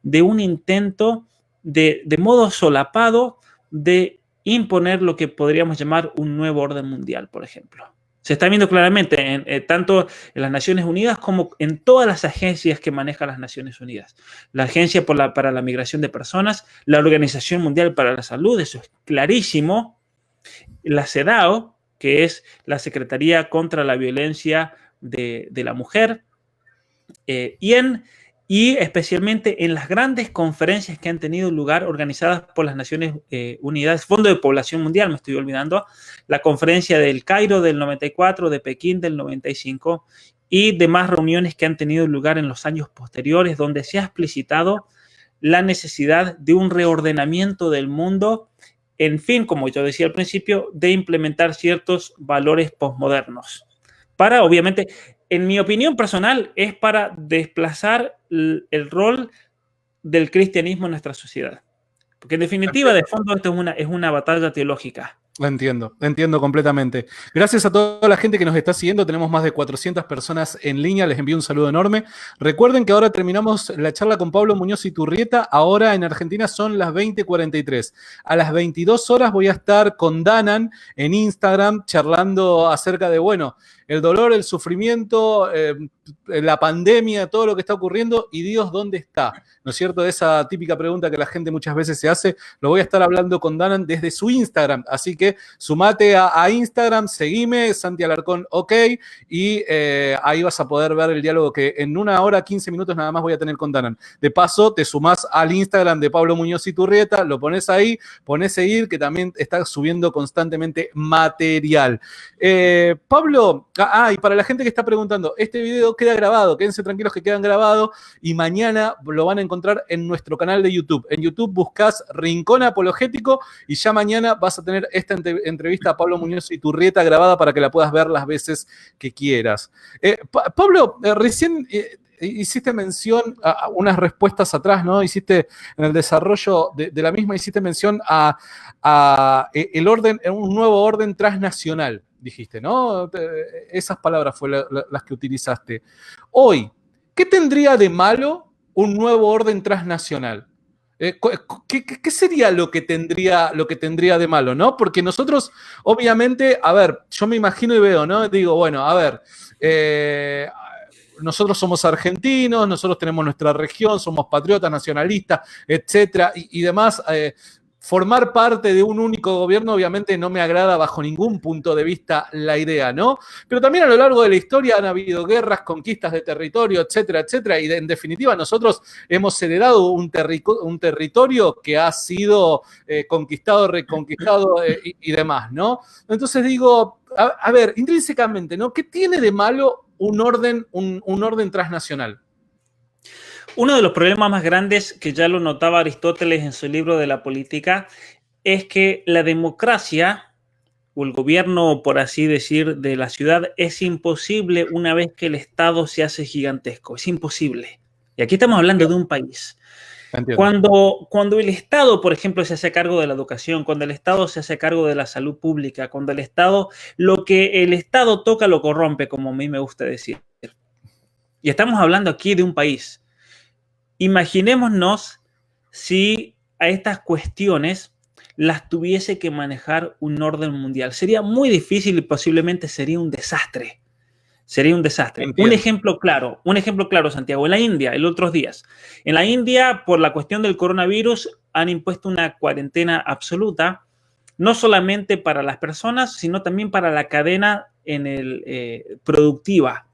de un intento de modo solapado de imponer lo que podríamos llamar un nuevo orden mundial, por ejemplo. Se está viendo claramente tanto en las Naciones Unidas como en todas las agencias que manejan las Naciones Unidas. La Agencia para la Migración de Personas, la Organización Mundial para la Salud, eso es clarísimo. La CEDAW, que es la Secretaría contra la Violencia de la Mujer, y especialmente en las grandes conferencias que han tenido lugar organizadas por las Naciones Unidas, Fondo de Población Mundial, me estoy olvidando, la conferencia del Cairo del 94, de Pekín del 95 y demás reuniones que han tenido lugar en los años posteriores, donde se ha explicitado la necesidad de un reordenamiento del mundo, en fin, como yo decía al principio, de implementar ciertos valores posmodernos. Para, obviamente, en mi opinión personal, es para desplazar el rol del cristianismo en nuestra sociedad. Porque en definitiva, de fondo, esto es una batalla teológica. Lo entiendo completamente. Gracias a toda la gente que nos está siguiendo. Tenemos más de 400 personas en línea. Les envío un saludo enorme. Recuerden que ahora terminamos la charla con Pablo Muñoz Iturrieta. Ahora en Argentina son las 20:43. A las 22 horas voy a estar con Danan en Instagram charlando acerca de, bueno, el dolor, el sufrimiento, la pandemia, todo lo que está ocurriendo y Dios, ¿dónde está? ¿No es cierto? Esa típica pregunta que la gente muchas veces se hace. Lo voy a estar hablando con Danan desde su Instagram. Así que sumate a Instagram, seguime, Santi Alarcón, ok, y ahí vas a poder ver el diálogo que en 1 hora, 15 minutos nada más voy a tener con Danan. De paso, te sumás al Instagram de Pablo Muñoz Iturrieta, lo pones ahí, pones seguir, que también está subiendo constantemente material. Pablo, y para la gente que está preguntando, este video queda grabado, quédense tranquilos que quedan grabados y mañana lo van a encontrar en nuestro canal de YouTube. En YouTube buscás Rincón Apologético y ya mañana vas a tener esta entrevista a Pablo Muñoz Iturrieta grabada para que la puedas ver las veces que quieras. Pablo, recién hiciste mención a unas respuestas atrás, ¿no? Hiciste en el desarrollo de la misma, hiciste mención a el orden, un nuevo orden transnacional, dijiste, ¿no? Esas palabras fueron las que utilizaste. Hoy, ¿qué tendría de malo un nuevo orden transnacional? ¿Qué sería lo que tendría de malo, ¿no? Porque nosotros, obviamente, a ver, yo me imagino y veo, ¿no? Digo, bueno, a ver, nosotros somos argentinos, nosotros tenemos nuestra región, somos patriotas, nacionalistas, etcétera, y demás. Formar parte de un único gobierno obviamente no me agrada bajo ningún punto de vista la idea, ¿no? Pero también a lo largo de la historia han habido guerras, conquistas de territorio, etcétera, etcétera, y en definitiva nosotros hemos heredado un territorio que ha sido conquistado, reconquistado y demás, ¿no? Entonces digo, a ver, intrínsecamente, ¿no? ¿Qué tiene de malo un orden transnacional? Uno de los problemas más grandes, que ya lo notaba Aristóteles en su libro de la política, es que la democracia o el gobierno, por así decir, de la ciudad es imposible una vez que el Estado se hace gigantesco. Es imposible. Y aquí estamos hablando de un país. Cuando el Estado, por ejemplo, se hace cargo de la educación, cuando el Estado se hace cargo de la salud pública, cuando el Estado, lo que el Estado toca lo corrompe, como a mí me gusta decir. Y estamos hablando aquí de un país. Imaginémonos si a estas cuestiones las tuviese que manejar un orden mundial. Sería muy difícil y posiblemente sería un desastre. Sería un desastre. Entiendo. Un ejemplo claro, Santiago. En la India, el otros días. En la India, por la cuestión del coronavirus, han impuesto una cuarentena absoluta, no solamente para las personas, sino también para la cadena productiva.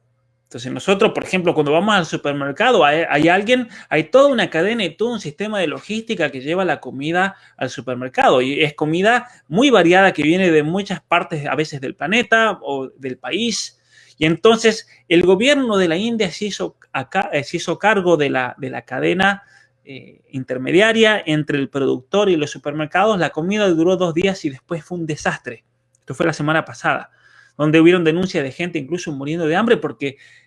Entonces nosotros, por ejemplo, cuando vamos al supermercado, hay toda una cadena y todo un sistema de logística que lleva la comida al supermercado. Y es comida muy variada que viene de muchas partes, a veces del planeta o del país. Y entonces el gobierno de la India se hizo cargo de la cadena intermediaria entre el productor y los supermercados. La comida duró 2 días y después fue un desastre. Esto fue la semana pasada, donde hubieron denuncias de gente incluso muriendo de hambre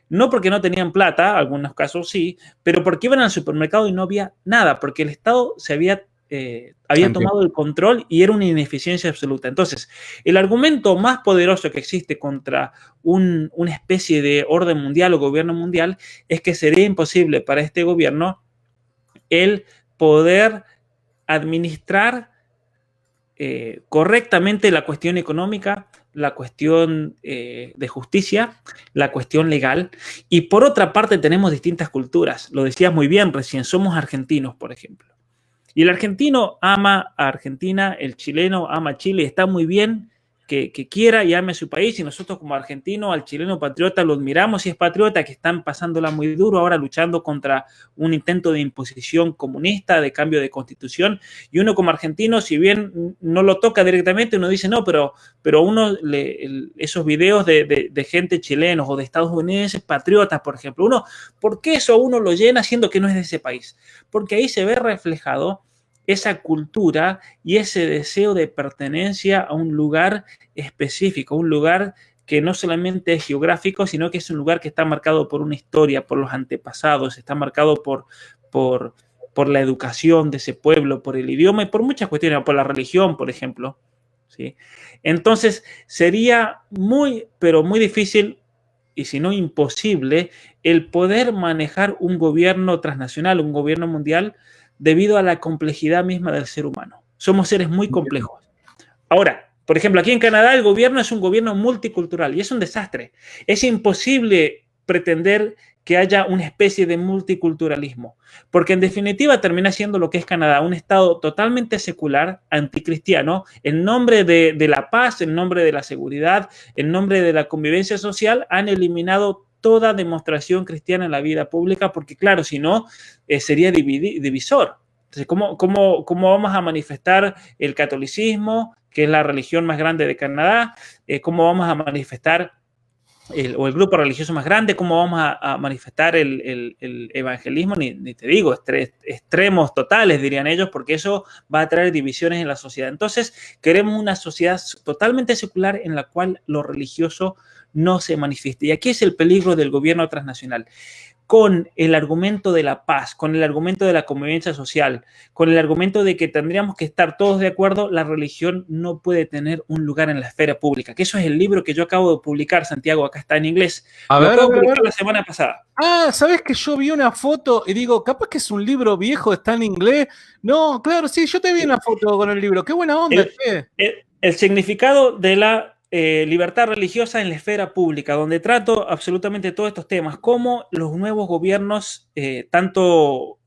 no porque no tenían plata, algunos casos sí, pero porque iban al supermercado y no había nada, porque el Estado se había tomado el control y era una ineficiencia absoluta. Entonces, el argumento más poderoso que existe contra una especie de orden mundial o gobierno mundial es que sería imposible para este gobierno el poder administrar correctamente la cuestión económica, la cuestión de justicia, la cuestión legal. Y por otra parte tenemos distintas culturas. Lo decías muy bien recién, somos argentinos, por ejemplo. Y el argentino ama a Argentina, el chileno ama a Chile. Está muy bien que quiera y ame a su país. Y nosotros como argentinos, al chileno patriota lo admiramos y es patriota, que están pasándola muy duro ahora luchando contra un intento de imposición comunista, de cambio de constitución. Y uno como argentino, si bien no lo toca directamente, uno dice, no, pero esos videos de gente chilenos o de estadounidenses patriotas, por ejemplo, ¿por qué eso a uno lo llena siendo que no es de ese país? Porque ahí se ve reflejado esa cultura y ese deseo de pertenencia a un lugar específico, un lugar que no solamente es geográfico, sino que es un lugar que está marcado por una historia, por los antepasados, está marcado por la educación de ese pueblo, por el idioma y por muchas cuestiones, por la religión, por ejemplo. ¿Sí? Entonces, sería muy, pero muy difícil, y si no imposible, el poder manejar un gobierno transnacional, un gobierno mundial, debido a la complejidad misma del ser humano. Somos seres muy complejos. Ahora, por ejemplo, aquí en Canadá el gobierno es un gobierno multicultural y es un desastre. Es imposible pretender que haya una especie de multiculturalismo, porque en definitiva termina siendo lo que es Canadá, un estado totalmente secular, anticristiano, en nombre de la paz, en nombre de la seguridad, en nombre de la convivencia social, han eliminado toda demostración cristiana en la vida pública, porque claro, si no, sería divisor. Entonces, ¿cómo vamos a manifestar el catolicismo, que es la religión más grande de Canadá? ¿Cómo vamos a manifestar el grupo religioso más grande? ¿Cómo vamos a manifestar el evangelismo? Ni te digo, extremos totales, dirían ellos, porque eso va a traer divisiones en la sociedad. Entonces, queremos una sociedad totalmente secular en la cual lo religioso no se manifieste. Y aquí es el peligro del gobierno transnacional. con el argumento de la paz, con el argumento de la convivencia social, con el argumento de que tendríamos que estar todos de acuerdo, la religión no puede tener un lugar en la esfera pública. Que eso es el libro que yo acabo de publicar, Santiago, acá está en inglés. Lo acabo de publicar la semana pasada. Ah, ¿sabes que yo vi una foto y digo, capaz que es un libro viejo, está en inglés? No, claro, sí, yo te vi una foto con el libro. Qué buena onda, el significado de la libertad religiosa en la esfera pública, donde trato absolutamente todos estos temas, como los nuevos gobiernos, tanto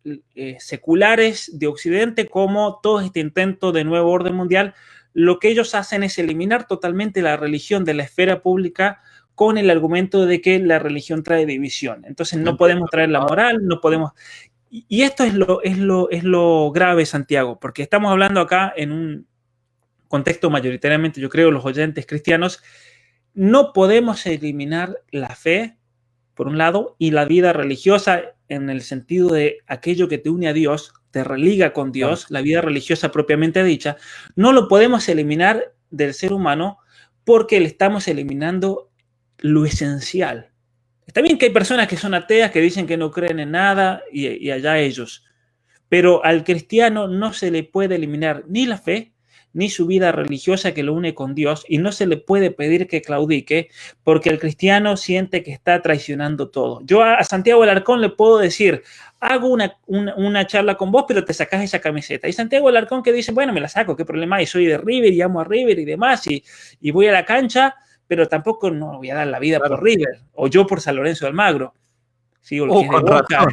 seculares de Occidente como todo este intento de nuevo orden mundial, lo que ellos hacen es eliminar totalmente la religión de la esfera pública con el argumento de que la religión trae división. Entonces no podemos traer la moral, no podemos... Y esto es lo grave, Santiago, porque estamos hablando acá en un contexto mayoritariamente, yo creo, los oyentes cristianos, no podemos eliminar la fe, por un lado, y la vida religiosa en el sentido de aquello que te une a Dios, te religa con Dios, la vida religiosa propiamente dicha, no lo podemos eliminar del ser humano porque le estamos eliminando lo esencial. Está bien que hay personas que son ateas, que dicen que no creen en nada y allá ellos, pero al cristiano no se le puede eliminar ni la fe, ni su vida religiosa que lo une con Dios, y no se le puede pedir que claudique, porque el cristiano siente que está traicionando todo. Yo a Santiago Alarcón le puedo decir, hago una charla con vos, pero te sacás esa camiseta. Y Santiago Alarcón que dice, bueno, me la saco, qué problema hay, soy de River y amo a River y demás, y voy a la cancha, pero tampoco no voy a dar la vida por River, o yo por San Lorenzo de Almagro. Sigo lo que es de Boca.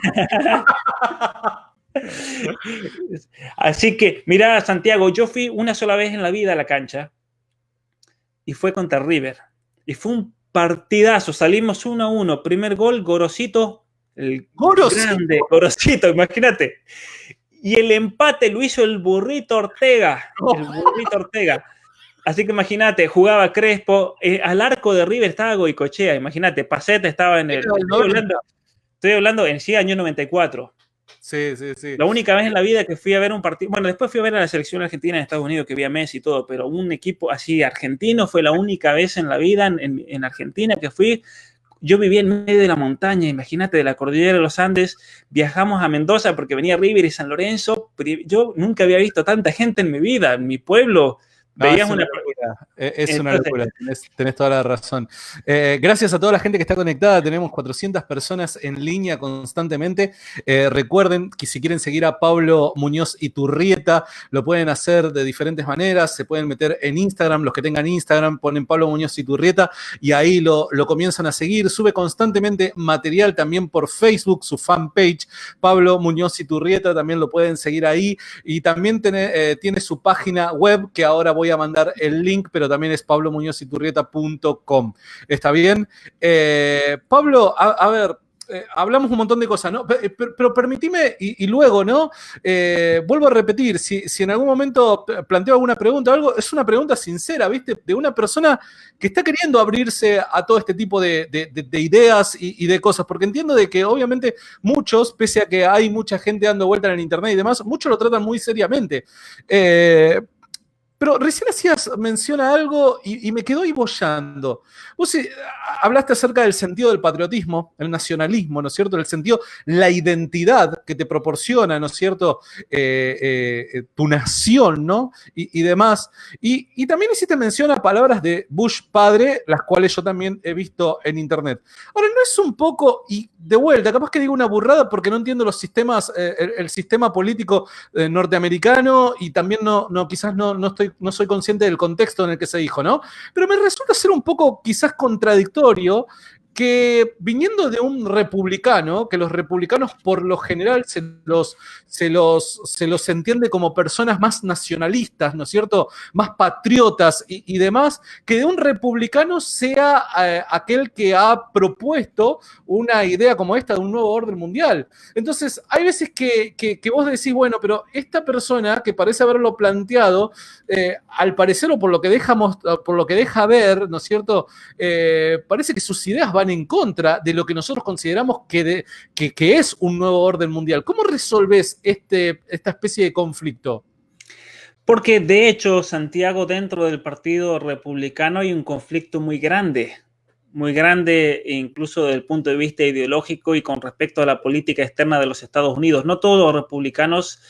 Así que, mira, Santiago, yo fui una sola vez en la vida a la cancha y fue contra River. Y fue un partidazo. Salimos 1-1. Primer gol, Gorosito. El grande Gorosito, imagínate. Y el empate lo hizo el Burrito Ortega. El Burrito Ortega. Así que imagínate, jugaba Crespo. Al arco de River estaba Goicoechea. Imagínate, Paceta estaba en el... Estoy hablando en sí, año 94. Sí. La única vez en la vida que fui a ver un partido, bueno, después fui a ver a la selección argentina en Estados Unidos, que vi a Messi y todo, pero un equipo así argentino fue la única vez en la vida en Argentina que fui. Yo vivía en medio de la montaña, imagínate, de la cordillera de los Andes, viajamos a Mendoza porque venía River y San Lorenzo. Yo nunca había visto tanta gente en mi vida, en mi pueblo. Veías una locura. Es una locura, tenés toda la razón. Gracias a toda la gente que está conectada, tenemos 400 personas en línea constantemente. Recuerden que si quieren seguir a Pablo Muñoz Iturrieta, lo pueden hacer de diferentes maneras. Se pueden meter en Instagram, los que tengan Instagram, ponen Pablo Muñoz Iturrieta y ahí lo comienzan a seguir. Sube constantemente material también por Facebook, su fanpage, Pablo Muñoz Iturrieta, también lo pueden seguir ahí. Y también tiene su página web, que ahora voy a mandar el link, pero también es pablomuñoziturrieta.com. ¿Está bien? Pablo, a ver, hablamos un montón de cosas, ¿no? Pero permitime, y luego, ¿no? Vuelvo a repetir, si en algún momento planteo alguna pregunta o algo, es una pregunta sincera, ¿viste? De una persona que está queriendo abrirse a todo este tipo de ideas y de cosas, porque entiendo de que obviamente muchos, pese a que hay mucha gente dando vuelta en el internet y demás, muchos lo tratan muy seriamente. Pero recién hacías mención a algo y me quedó ahí boyando. Vos hablaste acerca del sentido del patriotismo, el nacionalismo, ¿no es cierto? El sentido, la identidad que te proporciona, ¿no es cierto? Tu nación, ¿no? Y demás. Y también hiciste mención a palabras de Bush padre, las cuales yo también he visto en internet. Ahora, ¿no es un poco, y de vuelta, capaz que digo una burrada porque no entiendo los sistemas, el sistema político norteamericano y también quizás no soy consciente del contexto en el que se dijo, ¿no? Pero me resulta ser un poco quizás contradictorio que viniendo de un republicano, que los republicanos por lo general se los entiende como personas más nacionalistas, ¿no es cierto? Más patriotas y demás, que de un republicano sea aquel que ha propuesto una idea como esta de un nuevo orden mundial. Entonces, hay veces que vos decís, bueno, pero esta persona que parece haberlo planteado, al parecer o por lo que deja ver, ¿no es cierto? Parece que sus ideas van en contra de lo que nosotros consideramos que es un nuevo orden mundial. ¿Cómo resolvés esta especie de conflicto? Porque de hecho, Santiago, dentro del Partido Republicano hay un conflicto muy grande. muy grande, incluso desde el punto de vista ideológico y con respecto a la política externa de los Estados Unidos. No todos los republicanos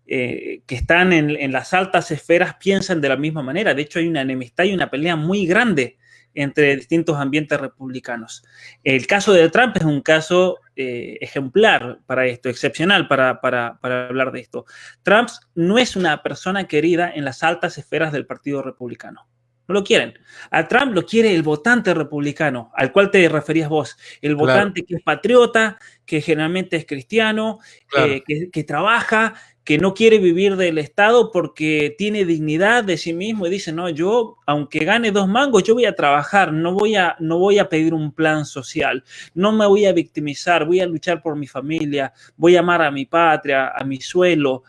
que están en las altas esferas piensan de la misma manera. De hecho, hay una enemistad y una pelea muy grande entre distintos ambientes republicanos. El caso de Trump es un caso ejemplar para esto, excepcional para hablar de esto. Trump no es una persona querida en las altas esferas del Partido Republicano. No lo quieren. A Trump lo quiere el votante republicano, al cual te referías vos. El votante que es patriota, que generalmente es cristiano, que trabaja, que no quiere vivir del Estado porque tiene dignidad de sí mismo y dice, no, yo, aunque gane 2 mangos, yo voy a trabajar, no voy a pedir un plan social, no me voy a victimizar, voy a luchar por mi familia, voy a amar a mi patria, a mi suelo.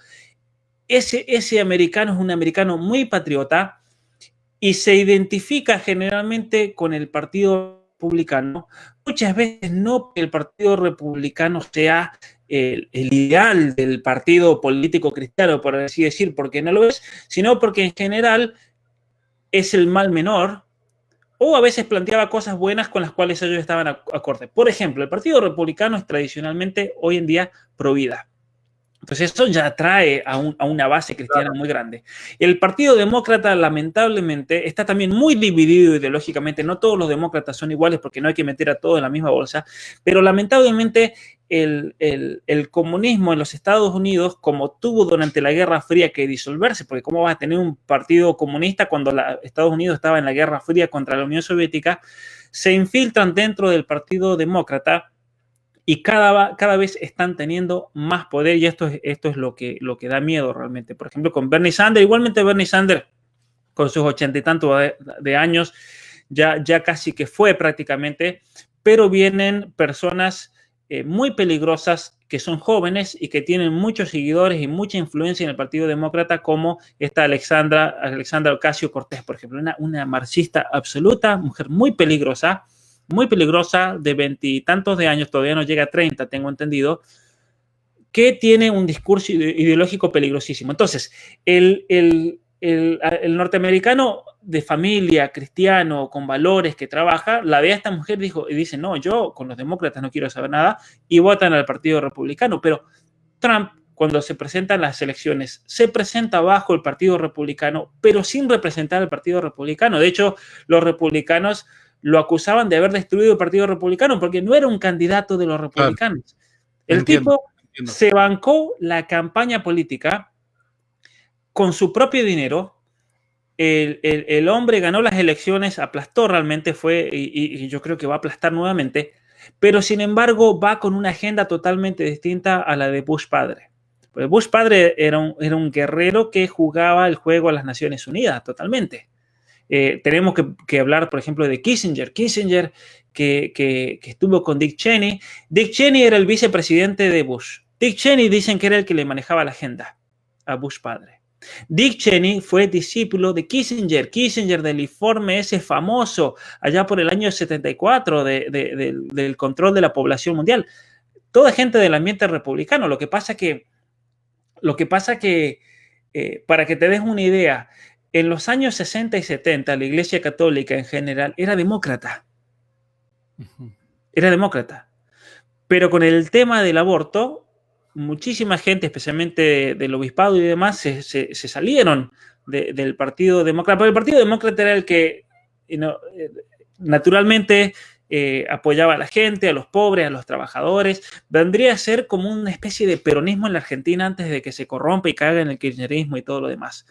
Ese americano es un americano muy patriota y se identifica generalmente con el Partido Republicano. Muchas veces no que el Partido Republicano sea el ideal del partido político cristiano, por así decir, porque no lo es, sino porque en general es el mal menor, o a veces planteaba cosas buenas con las cuales ellos estaban acorde. Por ejemplo, el Partido Republicano es tradicionalmente hoy en día pro vida. Entonces eso ya atrae a una base cristiana muy grande. El Partido Demócrata, lamentablemente, está también muy dividido ideológicamente. No todos los demócratas son iguales porque no hay que meter a todos en la misma bolsa, pero lamentablemente el comunismo en los Estados Unidos, como tuvo durante la Guerra Fría que disolverse, porque ¿cómo vas a tener un partido comunista cuando Estados Unidos estaba en la Guerra Fría contra la Unión Soviética? Se infiltran dentro del Partido Demócrata y cada vez están teniendo más poder y esto es lo que da miedo realmente. Por ejemplo, con Bernie Sanders, igualmente Bernie Sanders con sus 80 y tantos de años, ya casi que fue prácticamente, pero vienen personas muy peligrosas que son jóvenes y que tienen muchos seguidores y mucha influencia en el Partido Demócrata, como esta Alexandra Ocasio-Cortez, por ejemplo, una marxista absoluta, mujer muy peligrosa, de 20 y tantos de años, todavía no llega a 30, tengo entendido, que tiene un discurso ideológico peligrosísimo. Entonces, el norteamericano de familia, cristiano, con valores, que trabaja, la ve a esta mujer y dice, no, yo con los demócratas no quiero saber nada, y votan al Partido Republicano. Pero Trump, cuando se presenta en las elecciones, se presenta bajo el Partido Republicano, pero sin representar al Partido Republicano. De hecho, los republicanos lo acusaban de haber destruido el Partido Republicano porque no era un candidato de los republicanos. El tipo se bancó la campaña política con su propio dinero. El hombre ganó las elecciones, aplastó realmente, y yo creo que va a aplastar nuevamente, pero sin embargo va con una agenda totalmente distinta a la de Bush padre. Porque Bush padre era un guerrero que jugaba el juego a las Naciones Unidas totalmente. Tenemos que hablar, por ejemplo, de Kissinger. Kissinger, que estuvo con Dick Cheney. Dick Cheney era el vicepresidente de Bush. Dick Cheney dicen que era el que le manejaba la agenda a Bush padre. Dick Cheney fue discípulo de Kissinger. Kissinger, del informe ese famoso allá por el año 74 del control de la población mundial. Toda gente del ambiente republicano. Lo que pasa que para que te des una idea, en los años 60 y 70, la Iglesia Católica en general era demócrata. Era demócrata. Pero con el tema del aborto, muchísima gente, especialmente del obispado y demás, se salieron del Partido Demócrata. Pero el Partido Demócrata era el que naturalmente apoyaba a la gente, a los pobres, a los trabajadores. Vendría a ser como una especie de peronismo en la Argentina antes de que se corrompa y caiga en el kirchnerismo y todo lo demás.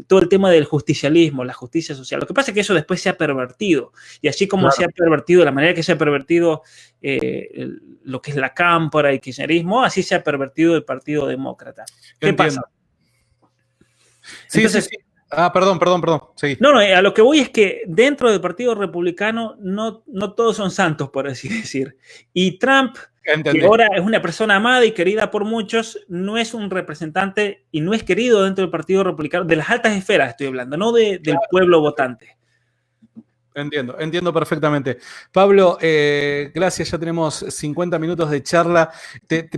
Todo el tema del justicialismo, la justicia social. Lo que pasa es que eso después se ha pervertido. Y así como se ha pervertido, la manera que se ha pervertido lo que es la cámpora y el kirchnerismo, así se ha pervertido el Partido Demócrata. ¿Qué pasa? Sí, entonces, sí. Perdón. Sí. No, a lo que voy es que dentro del Partido Republicano no todos son santos, por así decir. Y Trump, que ahora es una persona amada y querida por muchos, no es un representante y no es querido dentro del Partido Republicano, de las altas esferas estoy hablando, no del pueblo votante. Entiendo perfectamente. Pablo, gracias, ya tenemos 50 minutos de charla.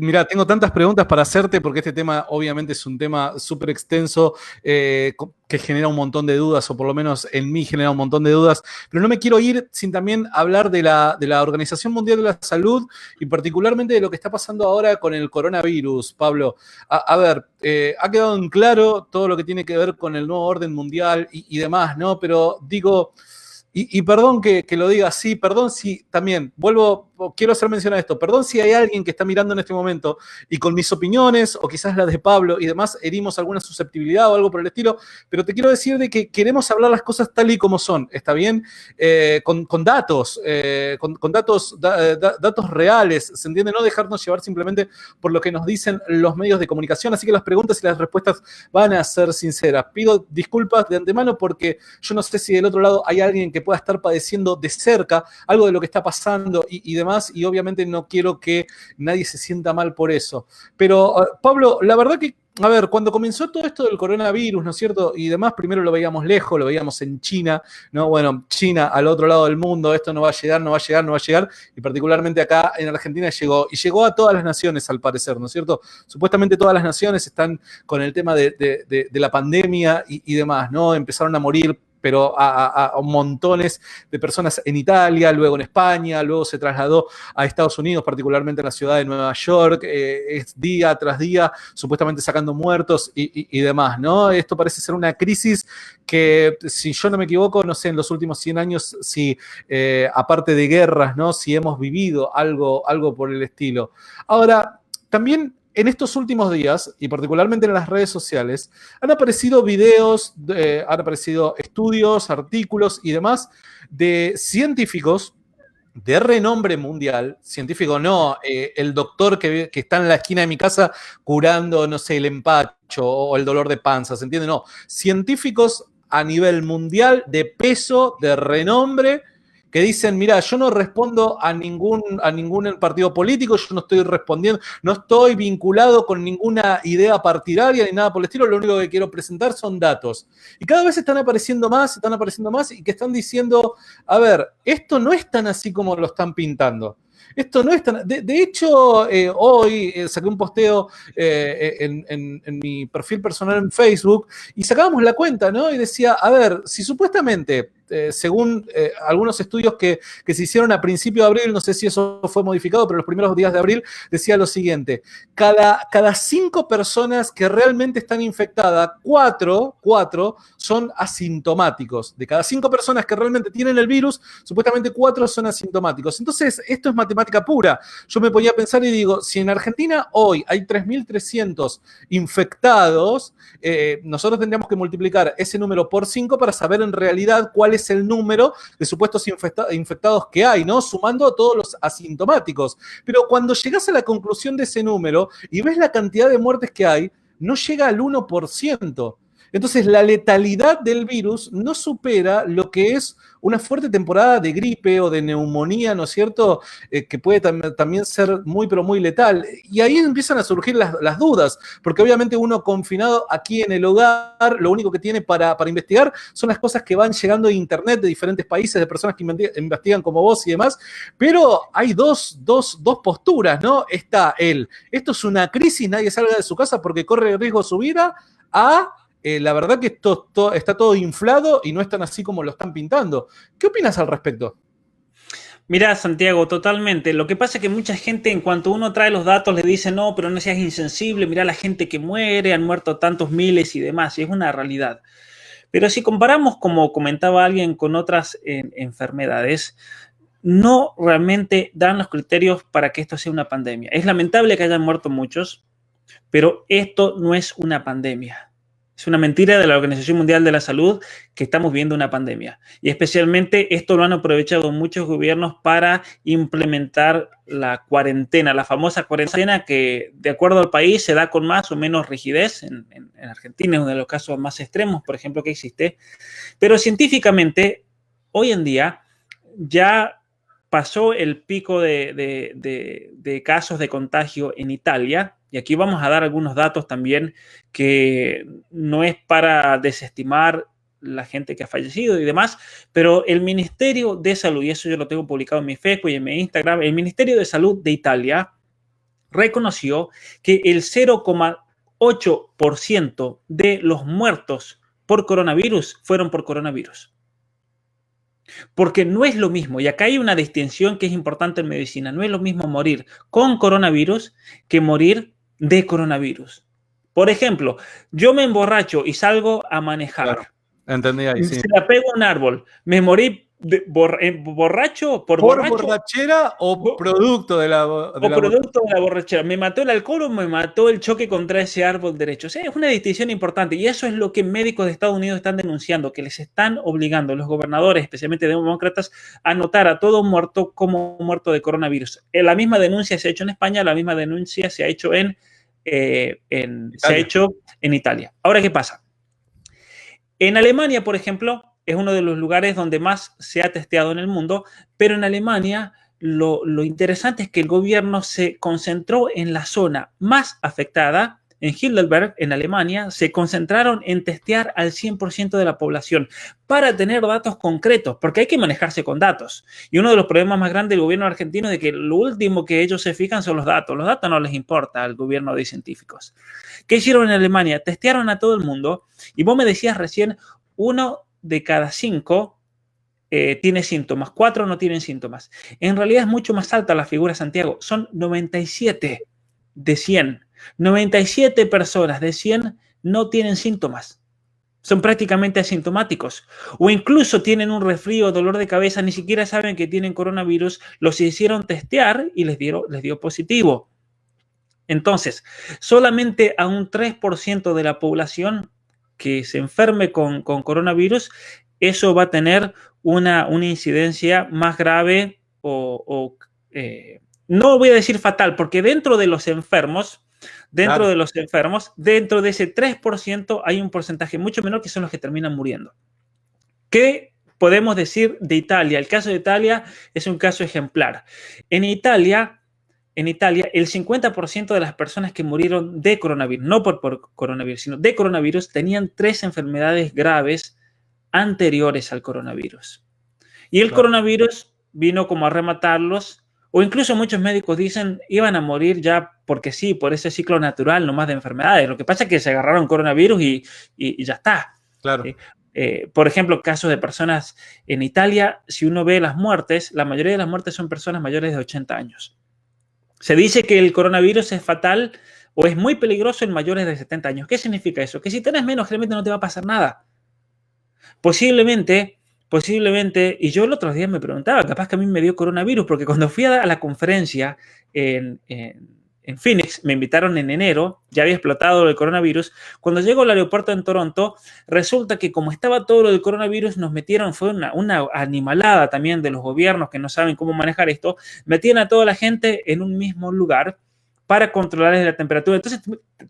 Mirá, tengo tantas preguntas para hacerte porque este tema obviamente es un tema súper extenso que genera un montón de dudas, o por lo menos en mí genera un montón de dudas, pero no me quiero ir sin también hablar de la Organización Mundial de la Salud y particularmente de lo que está pasando ahora con el coronavirus, Pablo. A ver, ha quedado en claro todo lo que tiene que ver con el nuevo orden mundial y demás, ¿no? Pero digo... Y perdón que lo diga así, perdón si también, quiero hacer mención a esto, perdón si hay alguien que está mirando en este momento y con mis opiniones o quizás las de Pablo y demás herimos alguna susceptibilidad o algo por el estilo, pero te quiero decir de que queremos hablar las cosas tal y como son, ¿está bien? Con datos, con datos, datos reales, ¿se entiende? No dejarnos llevar simplemente por lo que nos dicen los medios de comunicación, así que las preguntas y las respuestas van a ser sinceras. Pido disculpas de antemano porque yo no sé si del otro lado hay alguien que pueda estar padeciendo de cerca algo de lo que está pasando y demás, y obviamente no quiero que nadie se sienta mal por eso. Pero, Pablo, la verdad que, a ver, cuando comenzó todo esto del coronavirus, ¿no es cierto? Y demás, primero lo veíamos lejos, lo veíamos en China, ¿no? Bueno, China al otro lado del mundo, esto no va a llegar, no va a llegar, no va a llegar, y particularmente acá en Argentina llegó, y llegó a todas las naciones al parecer, ¿no es cierto? Supuestamente todas las naciones están con el tema de la pandemia y demás, ¿no? Empezaron a morir pero a montones de personas en Italia, luego en España, luego se trasladó a Estados Unidos, particularmente en la ciudad de Nueva York, es día tras día, supuestamente sacando muertos y demás, ¿no? Esto parece ser una crisis que, si yo no me equivoco, no sé, en los últimos 100 años, si aparte de guerras, ¿no? Si hemos vivido algo por el estilo. Ahora, también en estos últimos días, y particularmente en las redes sociales, han aparecido videos, han aparecido estudios, artículos y demás de científicos de renombre mundial, científico no, el doctor que está en la esquina de mi casa curando, no sé, el empacho o el dolor de panza, ¿se entiende? No, científicos a nivel mundial de peso, de renombre, que dicen, mira, yo no respondo a ningún partido político, yo no estoy respondiendo, no estoy vinculado con ninguna idea partidaria ni nada por el estilo, lo único que quiero presentar son datos. Y cada vez están apareciendo más, y que están diciendo, a ver, esto no es tan así como lo están pintando. Esto no es tan... De hecho, hoy saqué un posteo en mi perfil personal en Facebook y sacábamos la cuenta, ¿no? Y decía, a ver, si supuestamente, según algunos estudios que se hicieron a principio de abril, no sé si eso fue modificado, pero los primeros días de abril decía lo siguiente, cada 5 personas que realmente están infectadas, 4 son asintomáticos. De cada 5 personas que realmente tienen el virus, supuestamente 4 son asintomáticos. Entonces, esto es matemática pura. Yo me ponía a pensar y digo, si en Argentina hoy hay 3.300 infectados, nosotros tendríamos que multiplicar ese número por 5 para saber en realidad cuál es el número de supuestos infectados que hay, ¿no? Sumando a todos los asintomáticos. Pero cuando llegas a la conclusión de ese número y ves la cantidad de muertes que hay, no llega al 1%. Entonces, la letalidad del virus no supera lo que es una fuerte temporada de gripe o de neumonía, ¿no es cierto? Que puede también ser muy, pero muy letal. Y ahí empiezan a surgir las dudas, porque obviamente uno confinado aquí en el hogar, lo único que tiene para investigar son las cosas que van llegando de internet de diferentes países, de personas que investigan como vos y demás, pero hay dos posturas, ¿no? Está esto es una crisis, nadie salga de su casa porque corre riesgo su vida, la verdad que esto está todo inflado y no es tan así como lo están pintando. ¿Qué opinas al respecto? Mirá, Santiago, totalmente. Lo que pasa es que mucha gente, en cuanto uno trae los datos, le dice, no, pero no seas insensible, mirá la gente que muere, han muerto tantos miles y demás, y es una realidad. Pero si comparamos, como comentaba alguien, con otras enfermedades, no realmente dan los criterios para que esto sea una pandemia. Es lamentable que hayan muerto muchos, pero esto no es una pandemia. Es una mentira de la Organización Mundial de la Salud que estamos viendo una pandemia. Y especialmente esto lo han aprovechado muchos gobiernos para implementar la cuarentena, la famosa cuarentena que, de acuerdo al país, se da con más o menos rigidez. En Argentina es uno de los casos más extremos, por ejemplo, que existe. Pero científicamente, hoy en día, ya pasó el pico de casos de contagio en Italia. Y aquí vamos a dar algunos datos también que no es para desestimar la gente que ha fallecido y demás, pero el Ministerio de Salud, y eso yo lo tengo publicado en mi Facebook y en mi Instagram, el Ministerio de Salud de Italia reconoció que el 0,8% de los muertos por coronavirus fueron por coronavirus. Porque no es lo mismo, y acá hay una distinción que es importante en medicina, no es lo mismo morir con coronavirus que morir de coronavirus. Por ejemplo, yo me emborracho y salgo a manejar. Claro, entendí ahí, sí. Se la pego a un árbol, me morí borracho por borracho. ¿Por borrachera o producto de la producto de la borrachera? ¿Me mató el alcohol o me mató el choque contra ese árbol derecho? O sea, es una distinción importante y eso es lo que médicos de Estados Unidos están denunciando, que les están obligando los gobernadores, especialmente demócratas, a anotar a todo muerto como muerto de coronavirus. La misma denuncia se ha hecho en España, la misma denuncia se ha hecho en Italia. Ahora, ¿qué pasa? En Alemania, por ejemplo, es uno de los lugares donde más se ha testeado en el mundo, pero en Alemania lo interesante es que el gobierno se concentró en la zona más afectada. En Heidelberg, en Alemania, se concentraron en testear al 100% de la población para tener datos concretos, porque hay que manejarse con datos. Y uno de los problemas más grandes del gobierno argentino es de que lo último que ellos se fijan son los datos. Los datos no les importa al gobierno de científicos. ¿Qué hicieron en Alemania? Testearon a todo el mundo y vos me decías recién, 1 de cada 5 tiene síntomas, 4 no tienen síntomas. En realidad es mucho más alta la figura, Santiago. Son 97 de 100. 97 personas de 100 no tienen síntomas. Son prácticamente asintomáticos. O incluso tienen un resfrío o dolor de cabeza, ni siquiera saben que tienen coronavirus, los hicieron testear y les dio positivo. Entonces, solamente a un 3% de la población que se enferme con coronavirus, eso va a tener una incidencia más grave no voy a decir fatal, porque dentro de los enfermos, dentro de ese 3% hay un porcentaje mucho menor que son los que terminan muriendo. ¿Qué podemos decir de Italia? El caso de Italia es un caso ejemplar. En Italia, el 50% de las personas que murieron de coronavirus, no por coronavirus, sino de coronavirus, tenían 3 enfermedades graves anteriores al coronavirus. Y el coronavirus vino como a rematarlos, o incluso muchos médicos dicen iban a morir ya porque sí, por ese ciclo natural nomás de enfermedades. Lo que pasa es que se agarraron coronavirus y ya está. Claro. Por ejemplo, casos de personas en Italia, si uno ve las muertes, la mayoría de las muertes son personas mayores de 80 años. Se dice que el coronavirus es fatal o es muy peligroso en mayores de 70 años. ¿Qué significa eso? Que si tenés menos, realmente no te va a pasar nada. Posiblemente, y yo el otro día me preguntaba, capaz que a mí me dio coronavirus, porque cuando fui a la conferencia en Phoenix, me invitaron en enero, ya había explotado el coronavirus. Cuando llego al aeropuerto en Toronto, resulta que como estaba todo lo del coronavirus, nos metieron, fue una animalada también de los gobiernos que no saben cómo manejar esto, metían a toda la gente en un mismo lugar para controlarles la temperatura. Entonces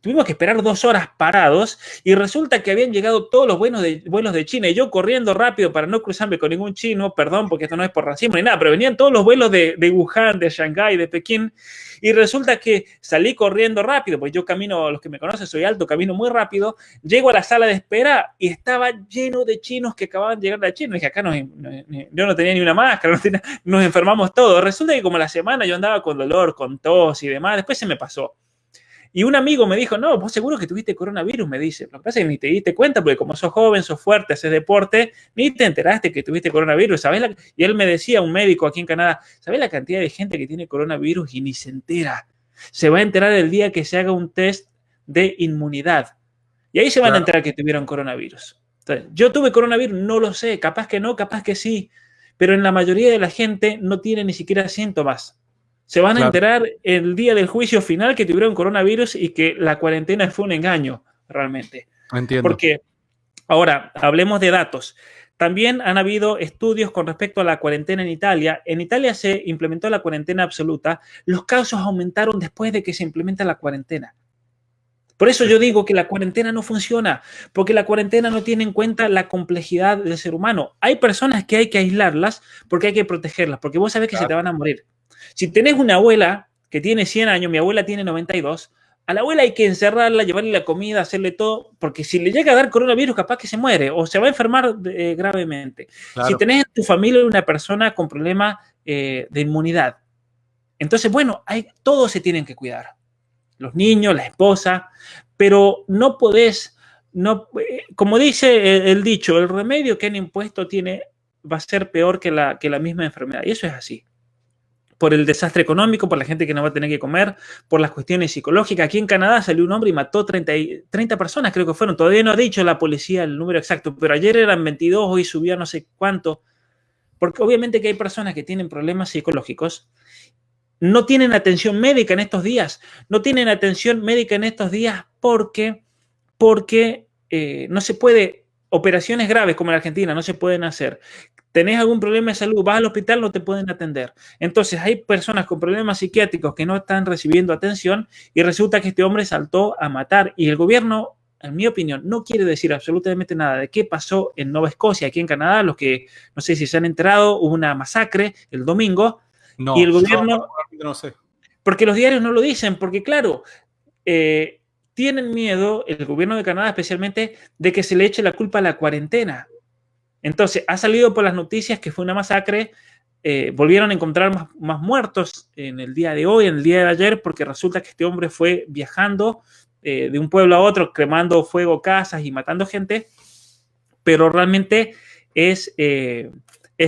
tuvimos que esperar 2 horas parados y resulta que habían llegado todos los vuelos de China y yo corriendo rápido para no cruzarme con ningún chino, perdón, porque esto no es por racismo ni nada, pero venían todos los vuelos de Wuhan, de Shanghái, de Pekín y resulta que salí corriendo rápido, pues yo camino, los que me conocen, soy alto, camino muy rápido, llego a la sala de espera y estaba lleno de chinos que acababan de llegar de China. Y dije, acá yo no tenía ni una máscara, nos enfermamos todos. Resulta que como la semana yo andaba con dolor, con tos y demás, después se me pasó. Y un amigo me dijo, no, vos seguro que tuviste coronavirus, me dice. Lo que pasa es que ni te diste cuenta, porque como sos joven, sos fuerte, haces deporte, ni te enteraste que tuviste coronavirus. Y él me decía, un médico aquí en Canadá, ¿sabés la cantidad de gente que tiene coronavirus y ni se entera? Se va a enterar el día que se haga un test de inmunidad. Y ahí se van a enterar que tuvieron coronavirus. Entonces, yo tuve coronavirus, no lo sé, capaz que no, capaz que sí. Pero en la mayoría de la gente no tiene ni siquiera síntomas. Se van a enterar el día del juicio final que tuvieron coronavirus y que la cuarentena fue un engaño, realmente. Entiendo. Porque, ahora, hablemos de datos. También han habido estudios con respecto a la cuarentena en Italia. En Italia se implementó la cuarentena absoluta. Los casos aumentaron después de que se implementa la cuarentena. Por eso yo digo que la cuarentena no funciona, porque la cuarentena no tiene en cuenta la complejidad del ser humano. Hay personas que hay que aislarlas porque hay que protegerlas, porque vos sabés que se te van a morir. Si tenés una abuela que tiene 100 años, mi abuela tiene 92, A la abuela hay que encerrarla, llevarle la comida, hacerle todo, porque si le llega a dar coronavirus, capaz que se muere o se va a enfermar gravemente. Si Claro. tenés en tu familia una persona con problemas de inmunidad, entonces, bueno, todos se tienen que cuidar. Los niños, la esposa, pero no podés, no, como dice el dicho, el remedio que han impuesto va a ser peor que la misma enfermedad. Y eso es así. Por el desastre económico, por la gente que no va a tener que comer, por las cuestiones psicológicas. Aquí en Canadá salió un hombre y mató 30 personas, creo que fueron. Todavía no ha dicho la policía el número exacto, pero ayer eran 22, hoy subió a no sé cuánto. Porque obviamente que hay personas que tienen problemas psicológicos, no tienen atención médica en estos días. No tienen atención médica en estos días porque no se puede, operaciones graves como en Argentina no se pueden hacer. Tenés algún problema de salud, vas al hospital, no te pueden atender. Entonces hay personas con problemas psiquiátricos que no están recibiendo atención y resulta que este hombre saltó a matar. Y el gobierno, en mi opinión, no quiere decir absolutamente nada de qué pasó en Nueva Escocia, aquí en Canadá. Los que no sé si se han enterado, hubo una masacre el domingo y No, el yo gobierno, no sé. porque los diarios no lo dicen, porque claro, tienen miedo, el gobierno de Canadá especialmente, de que se le eche la culpa a la cuarentena. Entonces, ha salido por las noticias que fue una masacre, volvieron a encontrar más muertos en el día de hoy, en el día de ayer, porque resulta que este hombre fue viajando de un pueblo a otro, cremando fuego casas y matando gente, pero realmente es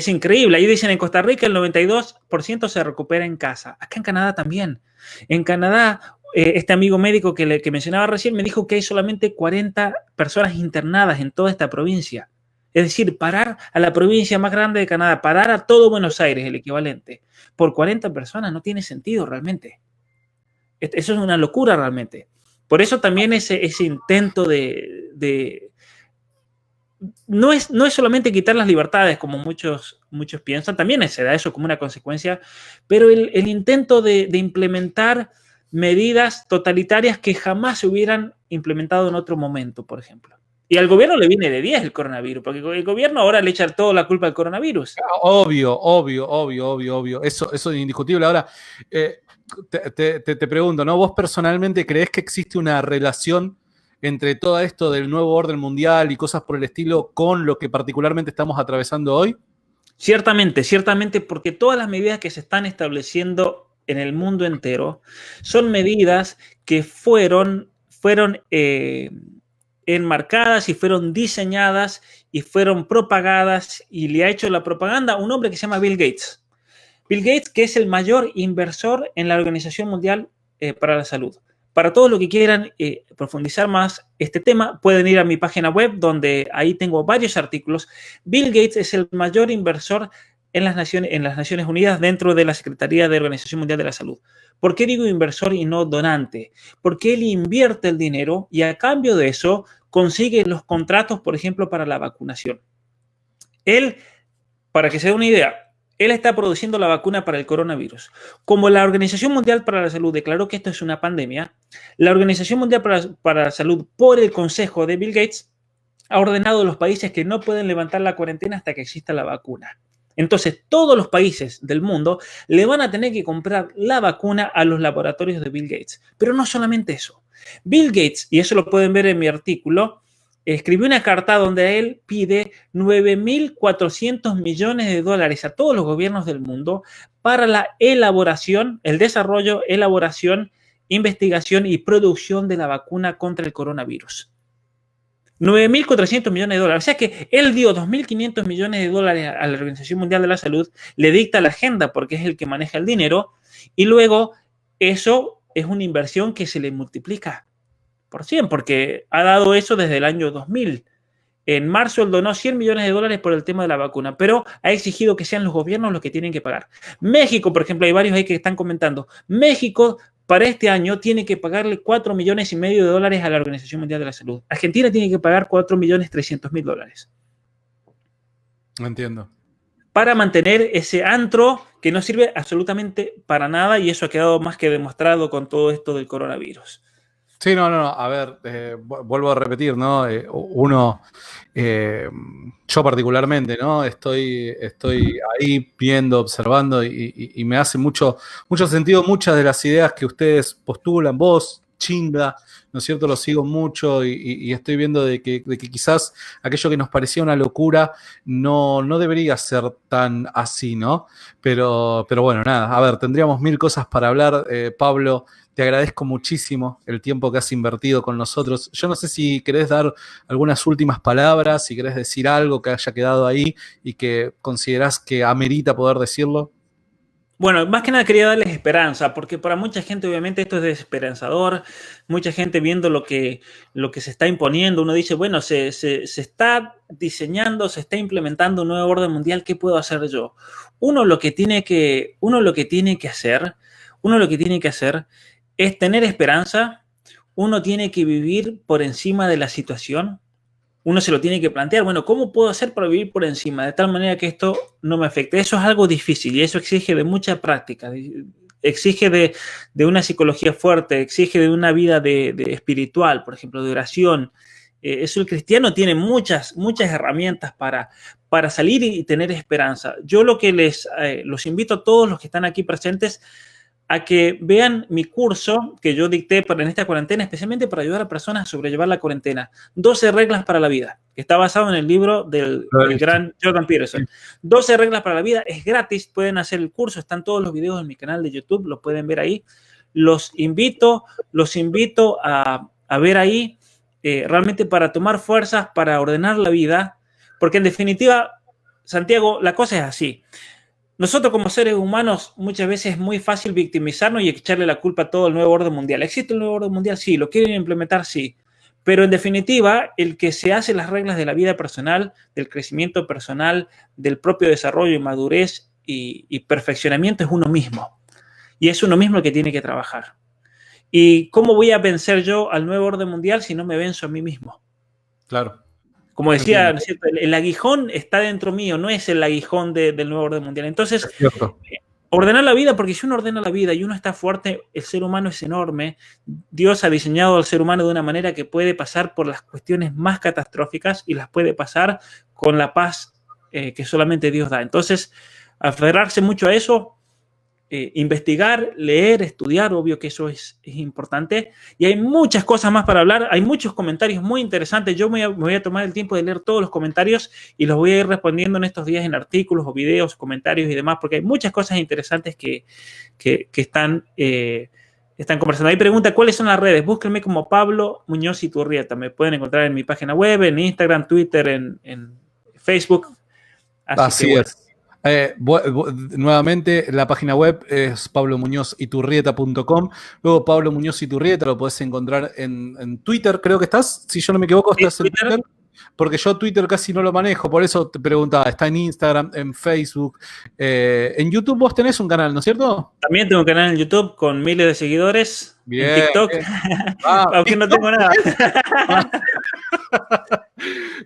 increíble. Ahí dicen en Costa Rica el 92% se recupera en casa. Acá en Canadá también. En Canadá, este amigo médico que mencionaba recién me dijo que hay solamente 40 personas internadas en toda esta provincia. Es decir, parar a la provincia más grande de Canadá, parar a todo Buenos Aires, el equivalente, por 40 personas no tiene sentido realmente. Eso es una locura realmente. Por eso también ese intento no es solamente quitar las libertades, como muchos piensan, también se da eso como una consecuencia, pero el intento de implementar medidas totalitarias que jamás se hubieran implementado en otro momento, por ejemplo. Y al gobierno le viene de 10 el coronavirus, porque el gobierno ahora le echa toda la culpa al coronavirus. Obvio. Eso es indiscutible. Ahora, te pregunto, ¿no? ¿Vos personalmente creés que existe una relación entre todo esto del nuevo orden mundial y cosas por el estilo con lo que particularmente estamos atravesando hoy? Ciertamente, porque todas las medidas que se están estableciendo en el mundo entero son medidas que fueron enmarcadas y fueron diseñadas y fueron propagadas y le ha hecho la propaganda un hombre que se llama Bill Gates. Bill Gates, que es el mayor inversor en la Organización Mundial para la Salud. Para todos los que quieran profundizar más este tema, pueden ir a mi página web, donde ahí tengo varios artículos. Bill Gates es el mayor inversor en las Naciones Unidas dentro de la Secretaría de Organización Mundial de la Salud. ¿Por qué digo inversor y no donante? Porque él invierte el dinero y a cambio de eso consigue los contratos, por ejemplo, para la vacunación. Él, para que se dé una idea, él está produciendo la vacuna para el coronavirus. Como la Organización Mundial para la Salud declaró que esto es una pandemia, la Organización Mundial para la Salud, por el consejo de Bill Gates, ha ordenado a los países que no pueden levantar la cuarentena hasta que exista la vacuna. Entonces, todos los países del mundo le van a tener que comprar la vacuna a los laboratorios de Bill Gates. Pero no solamente eso. Bill Gates, y eso lo pueden ver en mi artículo, escribió una carta donde él pide 9.400 millones de dólares a todos los gobiernos del mundo para la elaboración, el desarrollo, elaboración, investigación y producción de la vacuna contra el coronavirus. 9.400 millones de dólares. O sea que él dio 2.500 millones de dólares a la Organización Mundial de la Salud, le dicta la agenda porque es el que maneja el dinero, y luego eso es una inversión que se le multiplica por 100, porque ha dado eso desde el año 2000. En marzo él donó 100 millones de dólares por el tema de la vacuna, pero ha exigido que sean los gobiernos los que tienen que pagar. México, por ejemplo, hay varios ahí que están comentando. México, para este año, tiene que pagarle 4 millones y medio de dólares a la Organización Mundial de la Salud. Argentina tiene que pagar 4 millones 300 mil dólares. No entiendo. Para mantener ese antro que no sirve absolutamente para nada, y eso ha quedado más que demostrado con todo esto del coronavirus. Sí, no. A ver, vuelvo a repetir, ¿no? Yo particularmente, ¿no? Estoy ahí viendo, observando y me hace mucho sentido muchas de las ideas que ustedes postulan, vos, Chinga, ¿no es cierto? Lo sigo mucho y estoy viendo de que quizás aquello que nos parecía una locura no debería ser tan así, ¿no? Pero bueno, nada, a ver, tendríamos mil cosas para hablar. Pablo, te agradezco muchísimo el tiempo que has invertido con nosotros. Yo no sé si querés dar algunas últimas palabras, si querés decir algo que haya quedado ahí y que considerás que amerita poder decirlo. Bueno, más que nada quería darles esperanza, porque para mucha gente obviamente esto es desesperanzador, mucha gente viendo lo que se está imponiendo, uno dice, bueno, se está diseñando, se está implementando un nuevo orden mundial, ¿qué puedo hacer yo? Uno lo que tiene que hacer es tener esperanza, uno tiene que vivir por encima de la situación. Uno se lo tiene que plantear, bueno, ¿cómo puedo hacer para vivir por encima? De tal manera que esto no me afecte. Eso es algo difícil y eso exige de mucha práctica, exige de una psicología fuerte, exige de una vida de espiritual, por ejemplo, de oración. Eso el cristiano tiene muchas herramientas para salir y tener esperanza. Yo lo que los invito a todos los que están aquí presentes a que vean mi curso que yo dicté en esta cuarentena, especialmente para ayudar a personas a sobrellevar la cuarentena. 12 reglas para la vida, que está basado en el libro del gran Jordan Peterson. 12 reglas para la vida, es gratis, pueden hacer el curso, están todos los videos en mi canal de YouTube, lo pueden ver ahí. Los invito a ver ahí, realmente para tomar fuerzas, para ordenar la vida, porque en definitiva, Santiago, la cosa es así. Nosotros como seres humanos muchas veces es muy fácil victimizarnos y echarle la culpa a todo el nuevo orden mundial. ¿Existe el nuevo orden mundial? Sí. ¿Lo quieren implementar? Sí. Pero en definitiva, el que se hace las reglas de la vida personal, del crecimiento personal, del propio desarrollo y madurez y perfeccionamiento es uno mismo. Y es uno mismo el que tiene que trabajar. ¿Y cómo voy a vencer yo al nuevo orden mundial si no me venzo a mí mismo? Claro. Como decía, ¿no es cierto? El aguijón está dentro mío, no es el aguijón del nuevo orden mundial. Entonces, ordenar la vida, porque si uno ordena la vida y uno está fuerte, el ser humano es enorme. Dios ha diseñado al ser humano de una manera que puede pasar por las cuestiones más catastróficas y las puede pasar con la paz que solamente Dios da. Entonces, aferrarse mucho a eso, investigar, leer, estudiar, obvio que eso es importante. Y hay muchas cosas más para hablar, hay muchos comentarios muy interesantes. Yo me voy a tomar el tiempo de leer todos los comentarios y los voy a ir respondiendo en estos días en artículos o videos, comentarios y demás, porque hay muchas cosas interesantes que están conversando. Ahí pregunta, ¿cuáles son las redes? Búsquenme como Pablo Muñoz Iturrieta. Me pueden encontrar en mi página web, en Instagram, Twitter, en Facebook. Así es. Nuevamente, la página web es pablomuñoziturrieta.com. Luego, Pablo Muñoz Iturrieta lo podés encontrar en Twitter, creo que estás, si yo no me equivoco, estás en Twitter. Porque yo Twitter casi no lo manejo, por eso te preguntaba, está en Instagram, en Facebook, en YouTube vos tenés un canal, ¿no es cierto? También tengo un canal en YouTube con miles de seguidores. Bien, en TikTok, aunque no tengo nada.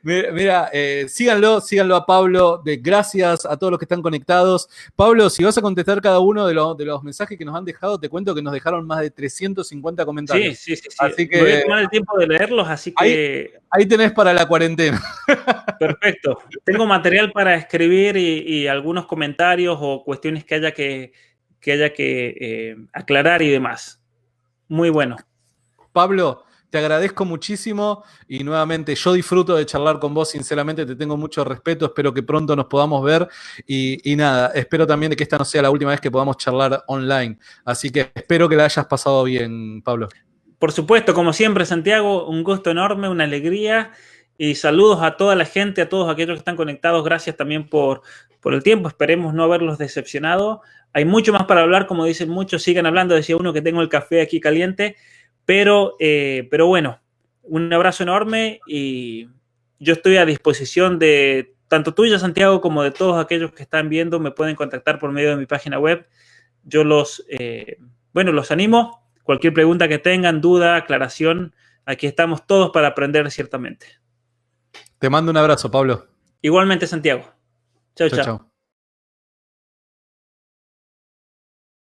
Mira, síganlo a Pablo. Gracias a todos los que están conectados. Pablo, si vas a contestar cada uno de los mensajes que nos han dejado, te cuento que nos dejaron más de 350 comentarios. Sí. Así que, voy a tomar el tiempo de leerlos, así que... Ahí tenés para la cuarentena. Perfecto. Tengo material para escribir y algunos comentarios o cuestiones que haya que aclarar y demás. Muy bueno. Pablo, te agradezco muchísimo y nuevamente yo disfruto de charlar con vos, sinceramente te tengo mucho respeto, espero que pronto nos podamos ver y nada, espero también de que esta no sea la última vez que podamos charlar online, así que espero que la hayas pasado bien, Pablo. Por supuesto, como siempre, Santiago, un gusto enorme, una alegría y saludos a toda la gente, a todos aquellos que están conectados, gracias también por el tiempo, esperemos no haberlos decepcionado. Hay mucho más para hablar, como dicen muchos, sigan hablando, decía uno que tengo el café aquí caliente, pero bueno, un abrazo enorme y yo estoy a disposición de tanto tuyo, Santiago, como de todos aquellos que están viendo, me pueden contactar por medio de mi página web. Yo los animo, cualquier pregunta que tengan, duda, aclaración, aquí estamos todos para aprender ciertamente. Te mando un abrazo, Pablo. Igualmente, Santiago. Chao, chao.